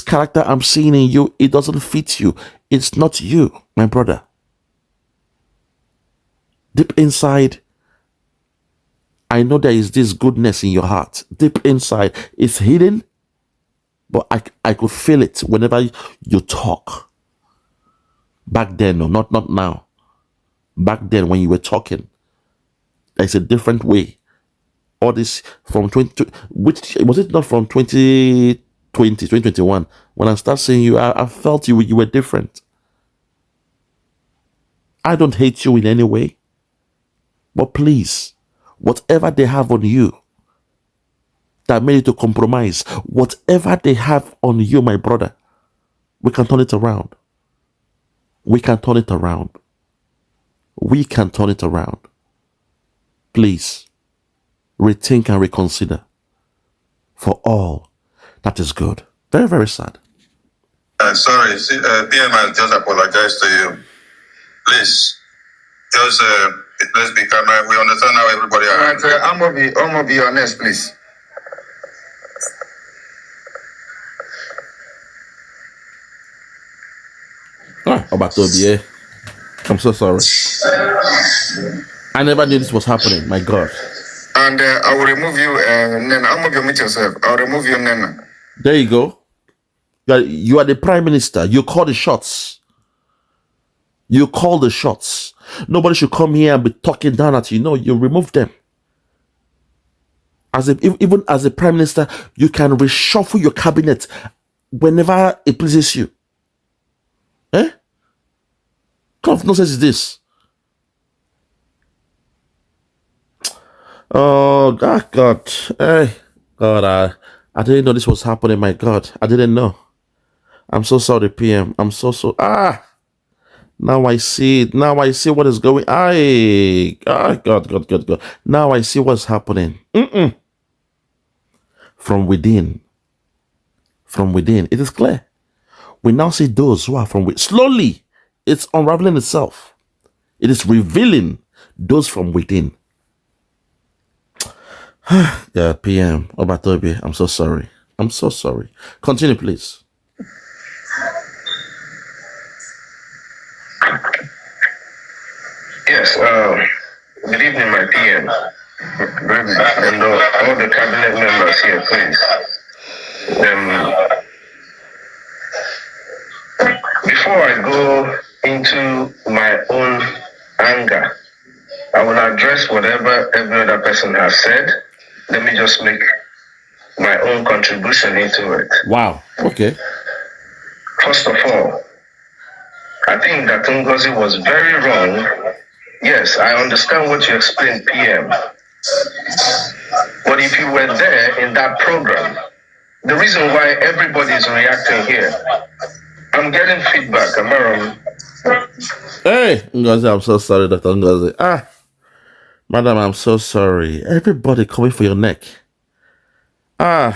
character I'm seeing in you, it doesn't fit you. It's not you, my brother. Deep inside, I know there is this goodness in your heart. Deep inside, it's hidden, but I could feel it whenever you talk. Back then, no, not now. Back then, when you were talking, there's a different way. All this from 2021, when I start seeing you, I felt you were different. I don't hate you in any way, but please, whatever they have on you that made you to compromise, whatever they have on you, my brother, we can turn it around. We can turn it around. We can turn it around. Please, rethink and reconsider for all that is good. Very, very sad. Sorry, PM has just apologized to you. Please, just let's be calm. We understand how everybody are. I'm gonna be honest, please. Obatobi, I'm so sorry. I never knew this was happening. My God. And I will remove you, Nena. I'm gonna meet yourself. I'll remove you, Nena. There you go. You are the prime minister. You call the shots. You call the shots. Nobody should come here and be talking down at you. No, you remove them. Even as a prime minister, you can reshuffle your cabinet whenever it pleases you. Eh? What kind of nonsense is this? Oh, God. Hey, God, I didn't know this was happening. My God, I didn't know. I'm so sorry, PM. I'm so. Now I see it. Now I see what is going. God. Now I see what's happening. From within. It is clear. We now see those who are from within. Slowly, it's unraveling itself. It is revealing those from within. Yeah, PM, Obatobi, I'm so sorry. Continue, please. Yes, good evening, my PM. And all the cabinet members here, please. Before I go into my own anger, I will address whatever every other person has said. Let me just make my own contribution into it. Wow. Okay. First of all, I think that Ngozi was very wrong. Yes, I understand what you explained, PM. But if you were there in that program, the reason why everybody is reacting here, I'm getting feedback. Am I wrong? Hey, Ngozi, I'm so sorry, Dr. Ngozi. Madam, I'm so sorry. Everybody coming for your neck. Madam,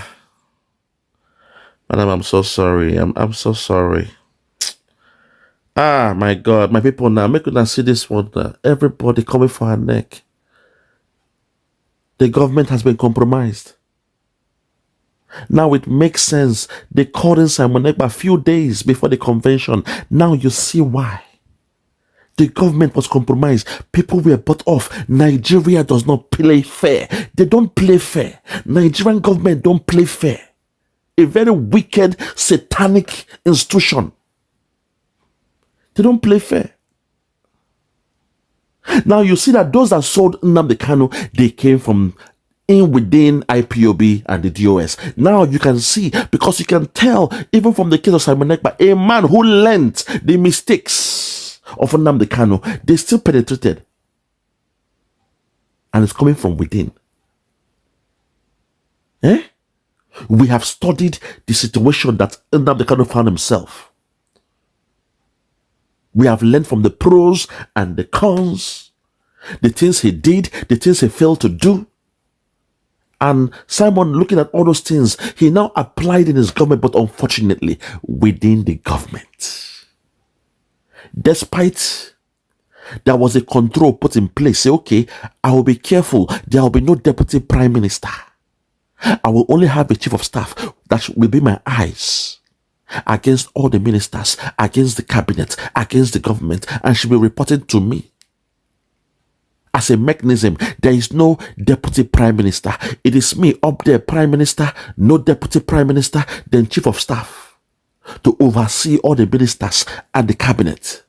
I'm so sorry. I'm so sorry. My God, my people now, make us see this one now. Everybody coming for her neck. The government has been compromised. Now it makes sense. They called in Simon Ekpa a few days before the convention. Now you see why. The government was compromised. People were bought off. Nigeria does not play fair. They don't play fair. Nigerian government don't play fair. A very wicked, satanic institution. They don't play fair. Now you see that those that sold Nnamdi Kanu, they came from within IPOB and the DOS. Now you can see, because you can tell, even from the case of Simon Ekpa, a man who learned the mistakes of Nnamdi Kanu, they still penetrated. And it's coming from within. Eh? We have studied the situation that Nnamdi Kanu found himself. We have learned from the pros and the cons, the things he did, the things he failed to do. And Simon, looking at all those things, he now applied in his government, but unfortunately, within the government. Despite there was a control put in place, say, okay, I will be careful. There will be no deputy prime minister. I will only have a chief of staff that will be my eyes against all the ministers, against the cabinet, against the government, and she will be reporting to me. As a mechanism, there is no deputy prime minister. It is me up there, prime minister, no deputy prime minister, then chief of staff to oversee all the ministers and the cabinet.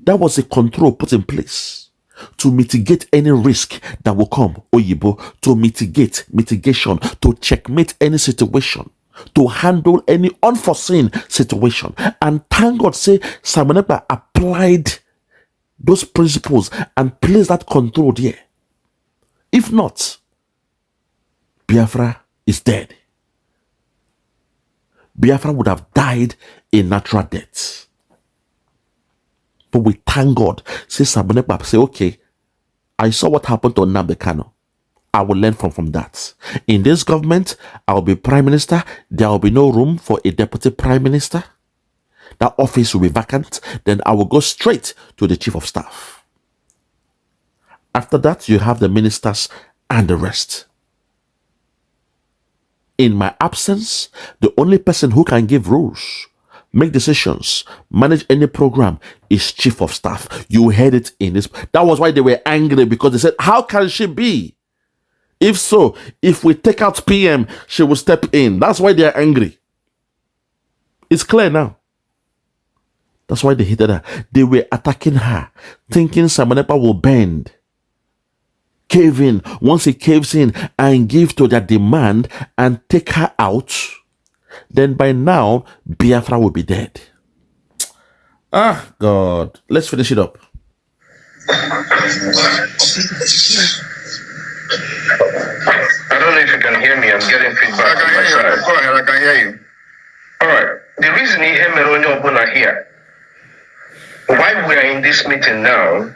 That was a control put in place to mitigate any risk that will come, Oyibo, to mitigation, to checkmate any situation, to handle any unforeseen situation. And thank God, say, Simon Ekpa applied those principles and placed that control there. If not, Biafra is dead. Biafra would have died a natural death. But we thank God. Say Simon Ekpa, say, okay, I saw what happened to Nnamdi Kanu. I will learn from that. In this government, I will be prime minister. There will be no room for a deputy prime minister. That office will be vacant. Then I will go straight to the chief of staff. After that, you have the ministers and the rest. In my absence, the only person who can give rules, make decisions, manage any program is chief of staff. You heard it in this. That was why they were angry, because they said, how can she be? If so, if we take out PM, she will step in. That's why they are angry. It's clear now. That's why they hated her. They were attacking her, thinking Simon Ekpa will bend, cave in. Once he caves in and give to their demand and take her out, then by now, Biafra will be dead. Ah, God. Let's finish it up. I don't know if you can hear me. I'm getting feedback on my side. Go ahead, I can hear you. All right. The reason you hear Meronyo Obuna here, why we are in this meeting now,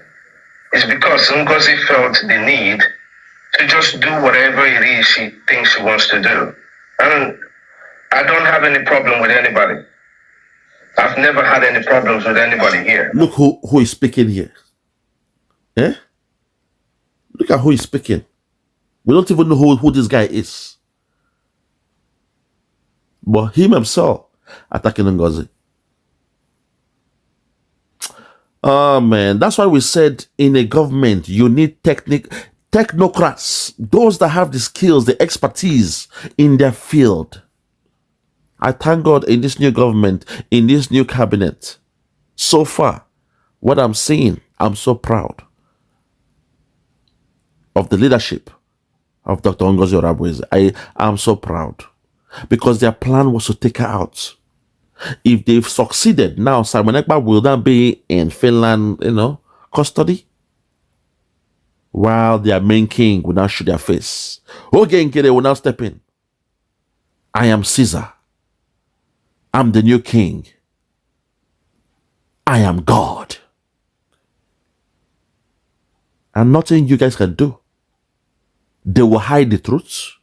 is because Ngozi felt the need to just do whatever it is she thinks she wants to do. And I don't have any problem with anybody. I've never had any problems with anybody here. Look who is speaking here. Eh? Look at who is speaking. We don't even know who this guy is. But him himself attacking Ngozi. Oh man, that's why we said in a government you need technocrats, those that have the skills, the expertise in their field. I thank God in this new government, in this new cabinet, so far, what I'm seeing, I'm so proud of the leadership of Dr. Ngozi Orabueze. I am so proud because their plan was to take her out. If they've succeeded, now Simon Ekpa will then be in Finland, custody, while their main king will now show their face. Oge Nkere will now step in. I am Caesar. I'm the new king. I am God. And nothing you guys can do. They will hide the truth.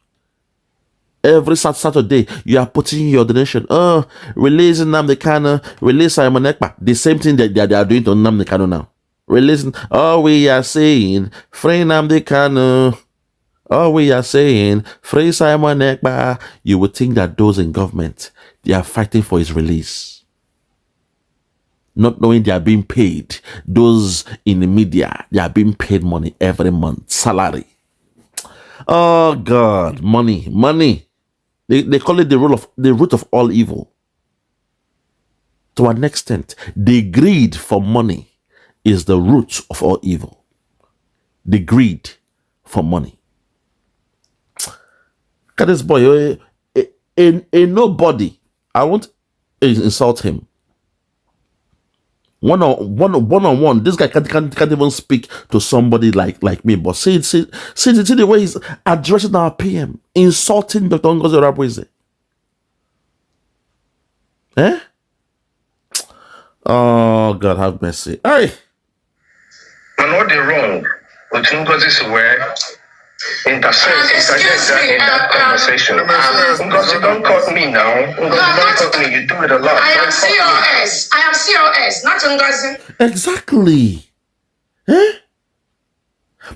Every Saturday, you are putting your donation. Oh, releasing Nnamdi Kanu, release Simon Ekpa. The same thing that they are doing to Nnamdi Kanu now. Releasing, we are saying, free Nnamdi Kanu. We are saying, free Simon Ekpa. You would think that those in government, they are fighting for his release. Not knowing they are being paid. Those in the media, they are being paid money every month. Salary. Oh God, money. They call it the root of all evil. To an extent, the greed for money is the root of all evil. The greed for money. Look at this boy. A nobody. I won't insult him. One-on-one. This guy can't even speak to somebody like me. But see the way he's addressing our PM, insulting Dr. Ngozi Orabueze. Eh? Oh, God have mercy. Hey. And what they wrong with Ngozi's way interject in that conversation. Ngozi, don't cut me now. Ngozi, don't cut me. You do it a lot. I am COS. I am COS, not Ngozi. Exactly. Eh?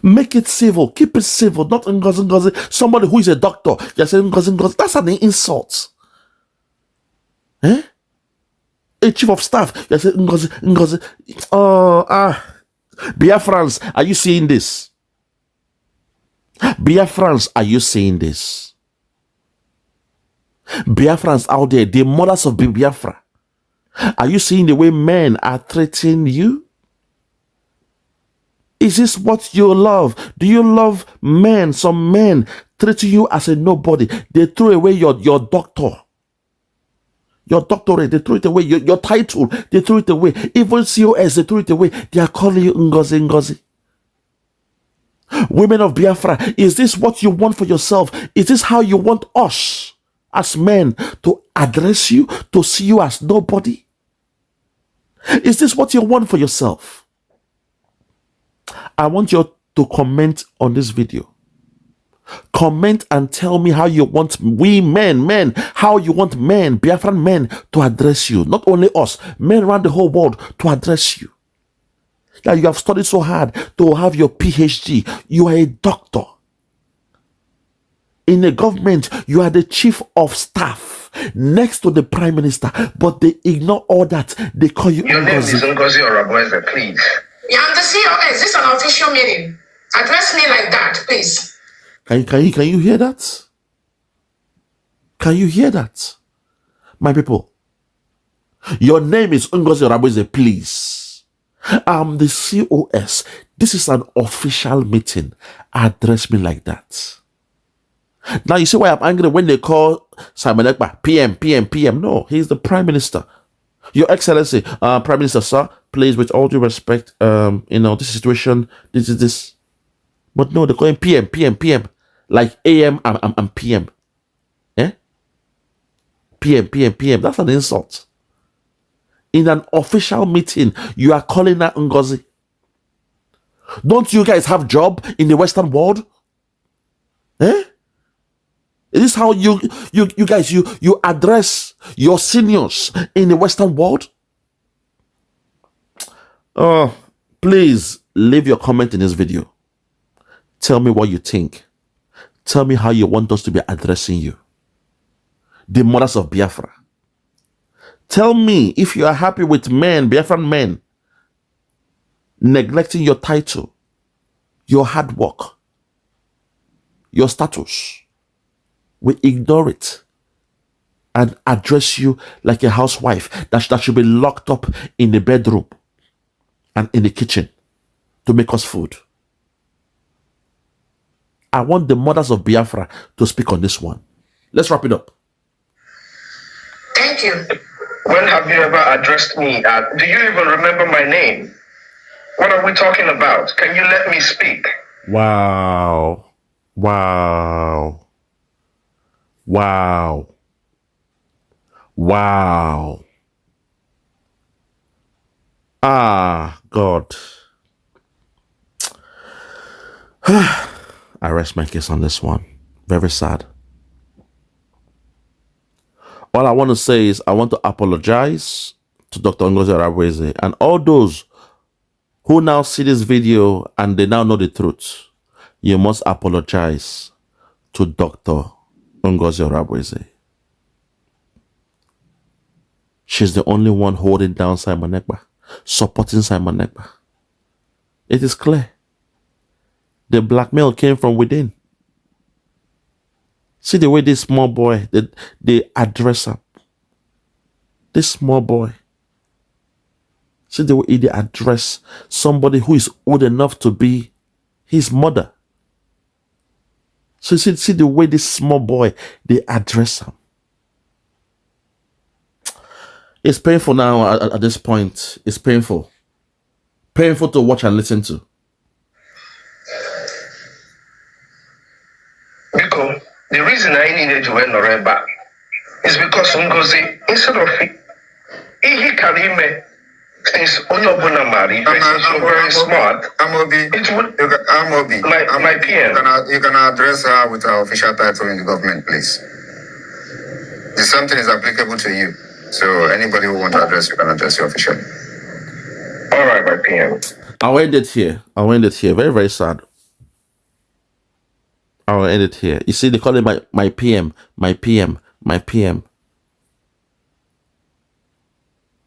Make it civil. Keep it civil. Not Ngozi. Somebody who is a doctor. You're saying Ngozi. That's an insult. Eh? A chief of staff. You're saying Ngozi. Biafrans, are you seeing this? Biafrans, are you seeing this? Biafrans out there, the mothers of Biafra, are you seeing the way men are treating you? Is this what you love? Do you love men? Some men treating you as a nobody. They throw away your doctor. Your doctorate, they threw it away. Your title, they threw it away. Even COS, they threw it away. They are calling you Ngozi. Women of Biafra, is this what you want for yourself? Is this how you want us as men to address you, to see you as nobody? Is this what you want for yourself? I want you to comment on this video. Comment and tell me how you want men, how you want men, Biafran men, to address you. Not only us, men around the whole world to address you. That you have studied so hard to have your PhD. You are a doctor. In the government, you are the chief of staff next to the prime minister, but they ignore all that. They call you Your name is Ngozi Orabueze, please. Yeah, I'm the COS. This is an official meeting. Address me like that, please. Can you hear that? Can you hear that? My people, your name is Ngozi Orabueze, please. I'm the COS. This is an official meeting. Address me like that. Now you see why I'm angry when they call Simon Ekpa PM. No, he's the Prime Minister. Your Excellency, Prime Minister, sir, please, with all due respect, this situation, this is this. But no, they're calling PM. Like AM and PM. Eh? PM. That's an insult. In an official meeting, you are calling her Ngozi. Don't you guys have job in the Western world? Eh? Is this how you guys address your seniors in the Western world? Please leave your comment in this video. Tell me what you think. Tell me how you want us to be addressing you. The mothers of Biafra. Tell me if you are happy with men, Biafran men, neglecting your title, your hard work, your status. We ignore it and address you like a housewife that should be locked up in the bedroom and in the kitchen to make us food. I want the mothers of Biafra to speak on this one. Let's wrap it up. Thank you. When have you ever addressed me? Do you even remember my name? What are we talking about? Can you let me speak? Wow. God. I rest my case on this one. Very sad. All I want to say is I want to apologize to Dr. Ngozi Orabueze and all those who now see this video and they now know the truth. You must apologize to Dr. Ngozi Orabueze. She's the only one holding down Simon Ekpa, supporting Simon Ekpa. It is clear. The blackmail came from within. See the way this small boy, they address him. This small boy. See the way they address somebody who is old enough to be his mother. So see the way this small boy, they address him. It's painful now at this point. It's painful. Painful to watch and listen to. Because the reason I needed to win Noreba is because Ngozi, instead of he can him since Onyobuna Mari, since you're very smart, it would my PM. You can address her with her official title in the government, please. If something is applicable to you, so anybody who wants to address you can address you officially. All right, my PM. I'll end it here. Very, very sad. I'll end it here. You see, they call it my PM.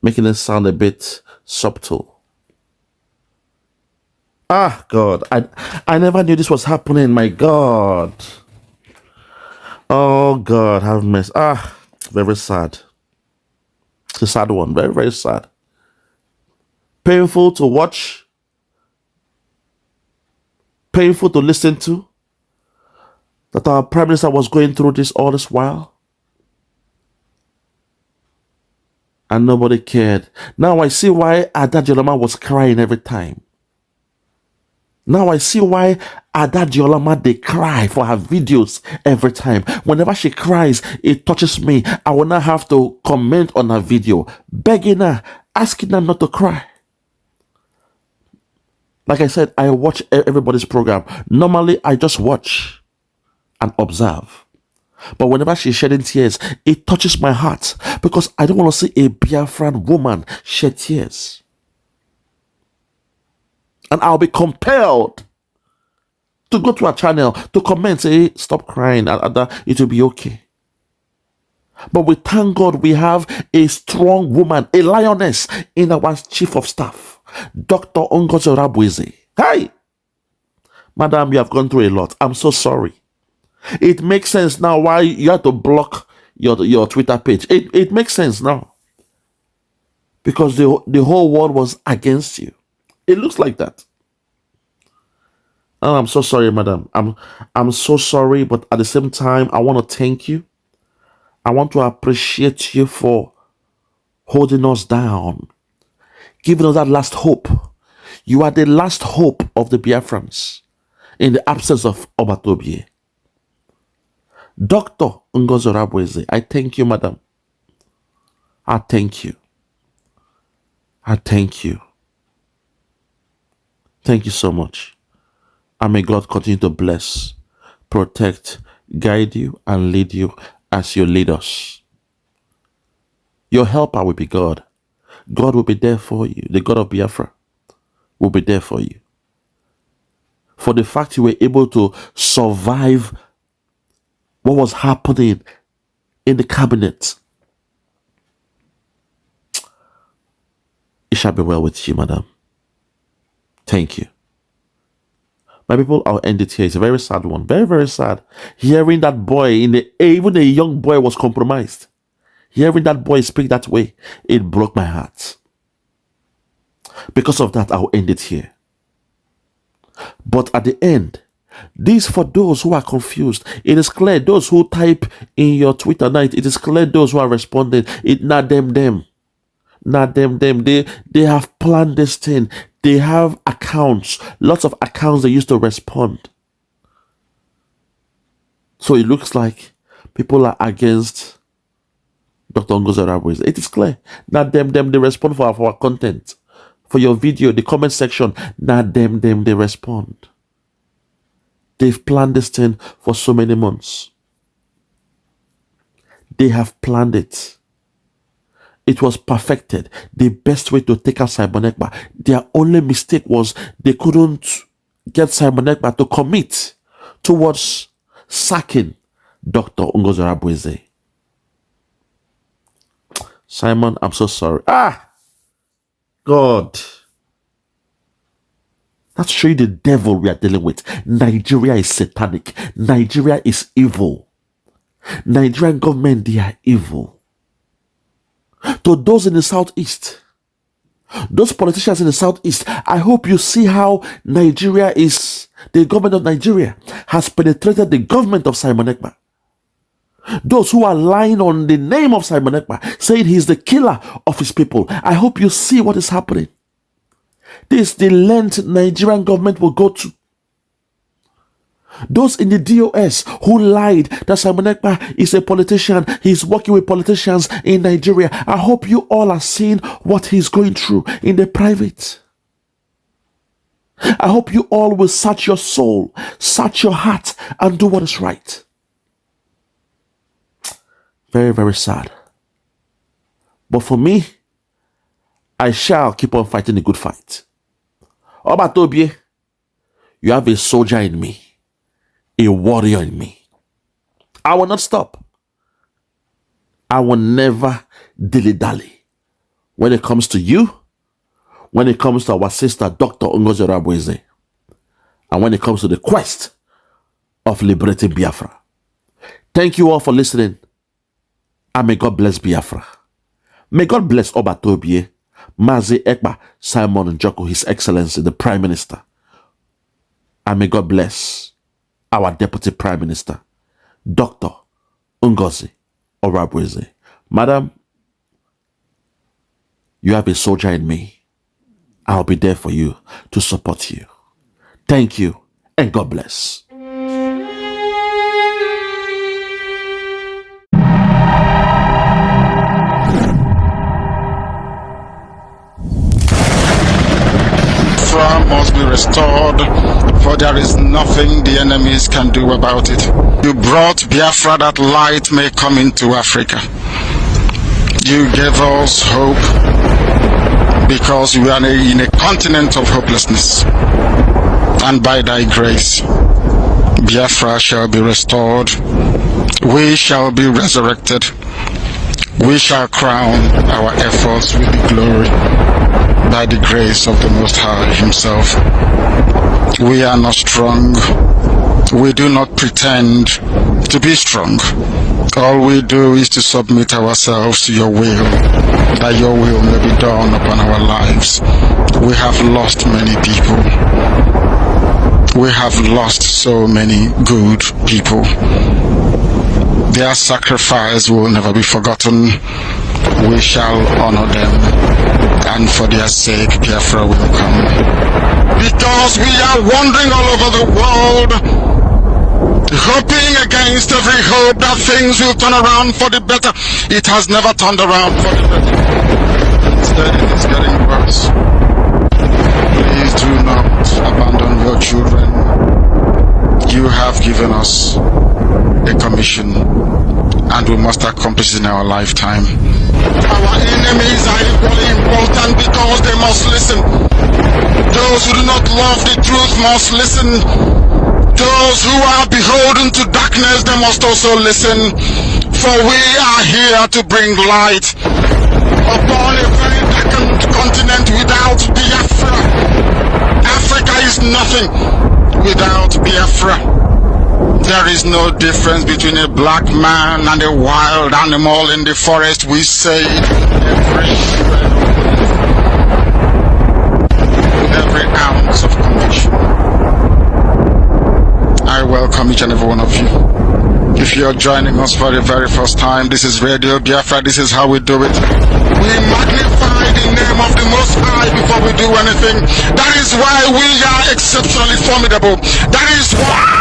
Making it sound a bit subtle. Ah, God. I never knew this was happening. My God. Oh, God, have mercy. Ah, very sad. It's a sad one. Very, very sad. Painful to watch. Painful to listen to. That our Prime Minister was going through this all this while. And nobody cared. Now I see why Ada Diolama was crying every time. Now I see why Ada Diolama, they cry for her videos every time. Whenever she cries, it touches me. I will not have to comment on her video, begging her, asking her not to cry. Like I said, I watch everybody's program. Normally, I just watch and observe. But whenever she's shedding tears, it touches my heart because I don't want to see a Biafran woman shed tears. And I'll be compelled to go to her channel to comment, say, stop crying, it will be okay. But we thank God we have a strong woman, a lioness in our chief of staff, Dr. Ngozi Orabueze. Hi! Madam, you have gone through a lot. I'm so sorry. It makes sense now why you had to block your Twitter page. It makes sense now. Because the whole world was against you. It looks like that. Oh, I'm so sorry, madam. I'm so sorry, but at the same time, I want to thank you. I want to appreciate you for holding us down, giving us that last hope. You are the last hope of the Biafrans in the absence of Obatobie. Dr. Ngozi Orabueze, I thank you, madam. I thank you. I thank you. Thank you so much. And may God continue to bless, protect, guide you, and lead you as you lead us. Your helper will be God. God will be there for you. The God of Biafra will be there for you. For the fact you were able to survive what was happening in the cabinet. It shall be well with you, madam. Thank you. My people, I'll end it here. It's a very sad one. Very, very sad. Hearing that boy, even a young boy was compromised. Hearing that boy speak that way, it broke my heart. Because of that, I'll end it here. But at the end, this for those who are confused. It is clear those who type in your Twitter night. It is clear those who are responding. It not them. Not them. They have planned this thing. They have accounts. Lots of accounts they used to respond. So it looks like people are against Dr. Ngozi Orabueze. It is clear. Not them. They respond for our content. For your video, the comment section. Not them. They respond. They've planned this thing for so many months. They have planned it. It was perfected. The best way to take out Simon Ekpa. Their only mistake was they couldn't get Simon Ekpa to commit towards sacking Dr. Ngozi Orabueze. Simon, I'm so sorry. God. That's showing the devil we are dealing with. Nigeria is satanic. Nigeria is evil. Nigerian government, they are evil. To those in the southeast, those politicians in the southeast, I hope you see how Nigeria is, the government of Nigeria has penetrated the government of Simon Ekpa. Those who are lying on the name of Simon Ekpa, saying he's the killer of his people. I hope you see what is happening. This is the length Nigerian government will go to. Those in the DOS who lied that Simon Ekpa is a politician, he's working with politicians in Nigeria. I hope you all are seeing what he's going through in the private. I hope you all will search your soul, search your heart, and do what is right. Very, very sad. But for me, I shall keep on fighting the good fight. Obatobie, you have a soldier in me, a warrior in me. I will not stop. I will never dilly-dally. When it comes to you, when it comes to our sister, Dr. Ngozi Orabueze, and when it comes to the quest of liberating Biafra. Thank you all for listening. And may God bless Biafra. May God bless Obatobie, Mazi Ekpa, Simon Njoku, His Excellency, the Prime Minister. And may God bless our Deputy Prime Minister, Dr. Ngozi Orabueze. Madam, you have a soldier in me. I'll be there for you to support you. Thank you, and God bless. Biafra must be restored, for there is nothing the enemies can do about it. You brought Biafra that light may come into Africa. You gave us hope because we are in a continent of hopelessness. And by thy grace, Biafra shall be restored. We shall be resurrected. We shall crown our efforts with the glory by the grace of the Most High Himself. We are not strong. We do not pretend to be strong. All we do is to submit ourselves to your will, that your will may be done upon our lives. We have lost many people. We have lost so many good people. Their sacrifice will never be forgotten. We shall honor them, and for their sake, Biafra will come. Because we are wandering all over the world, hoping against every hope that things will turn around for the better. It has never turned around for the better. Instead, it is getting worse. Please do not abandon your children. You have given us a commission, and we must accomplish it in our lifetime. Our enemies are equally important because they must listen. Those who do not love the truth must listen. Those who are beholden to darkness, they must also listen. For we are here to bring light upon a very darkened continent without Biafra. Africa is nothing without Biafra. There is no difference between a black man and a wild animal in the forest. We say with every ounce of conviction. I welcome each and every one of you. If you're joining us for the very first time, this is Radio Biafra. This is how we do it. We magnify the name of the Most High before we do anything. That is why we are exceptionally formidable. That is why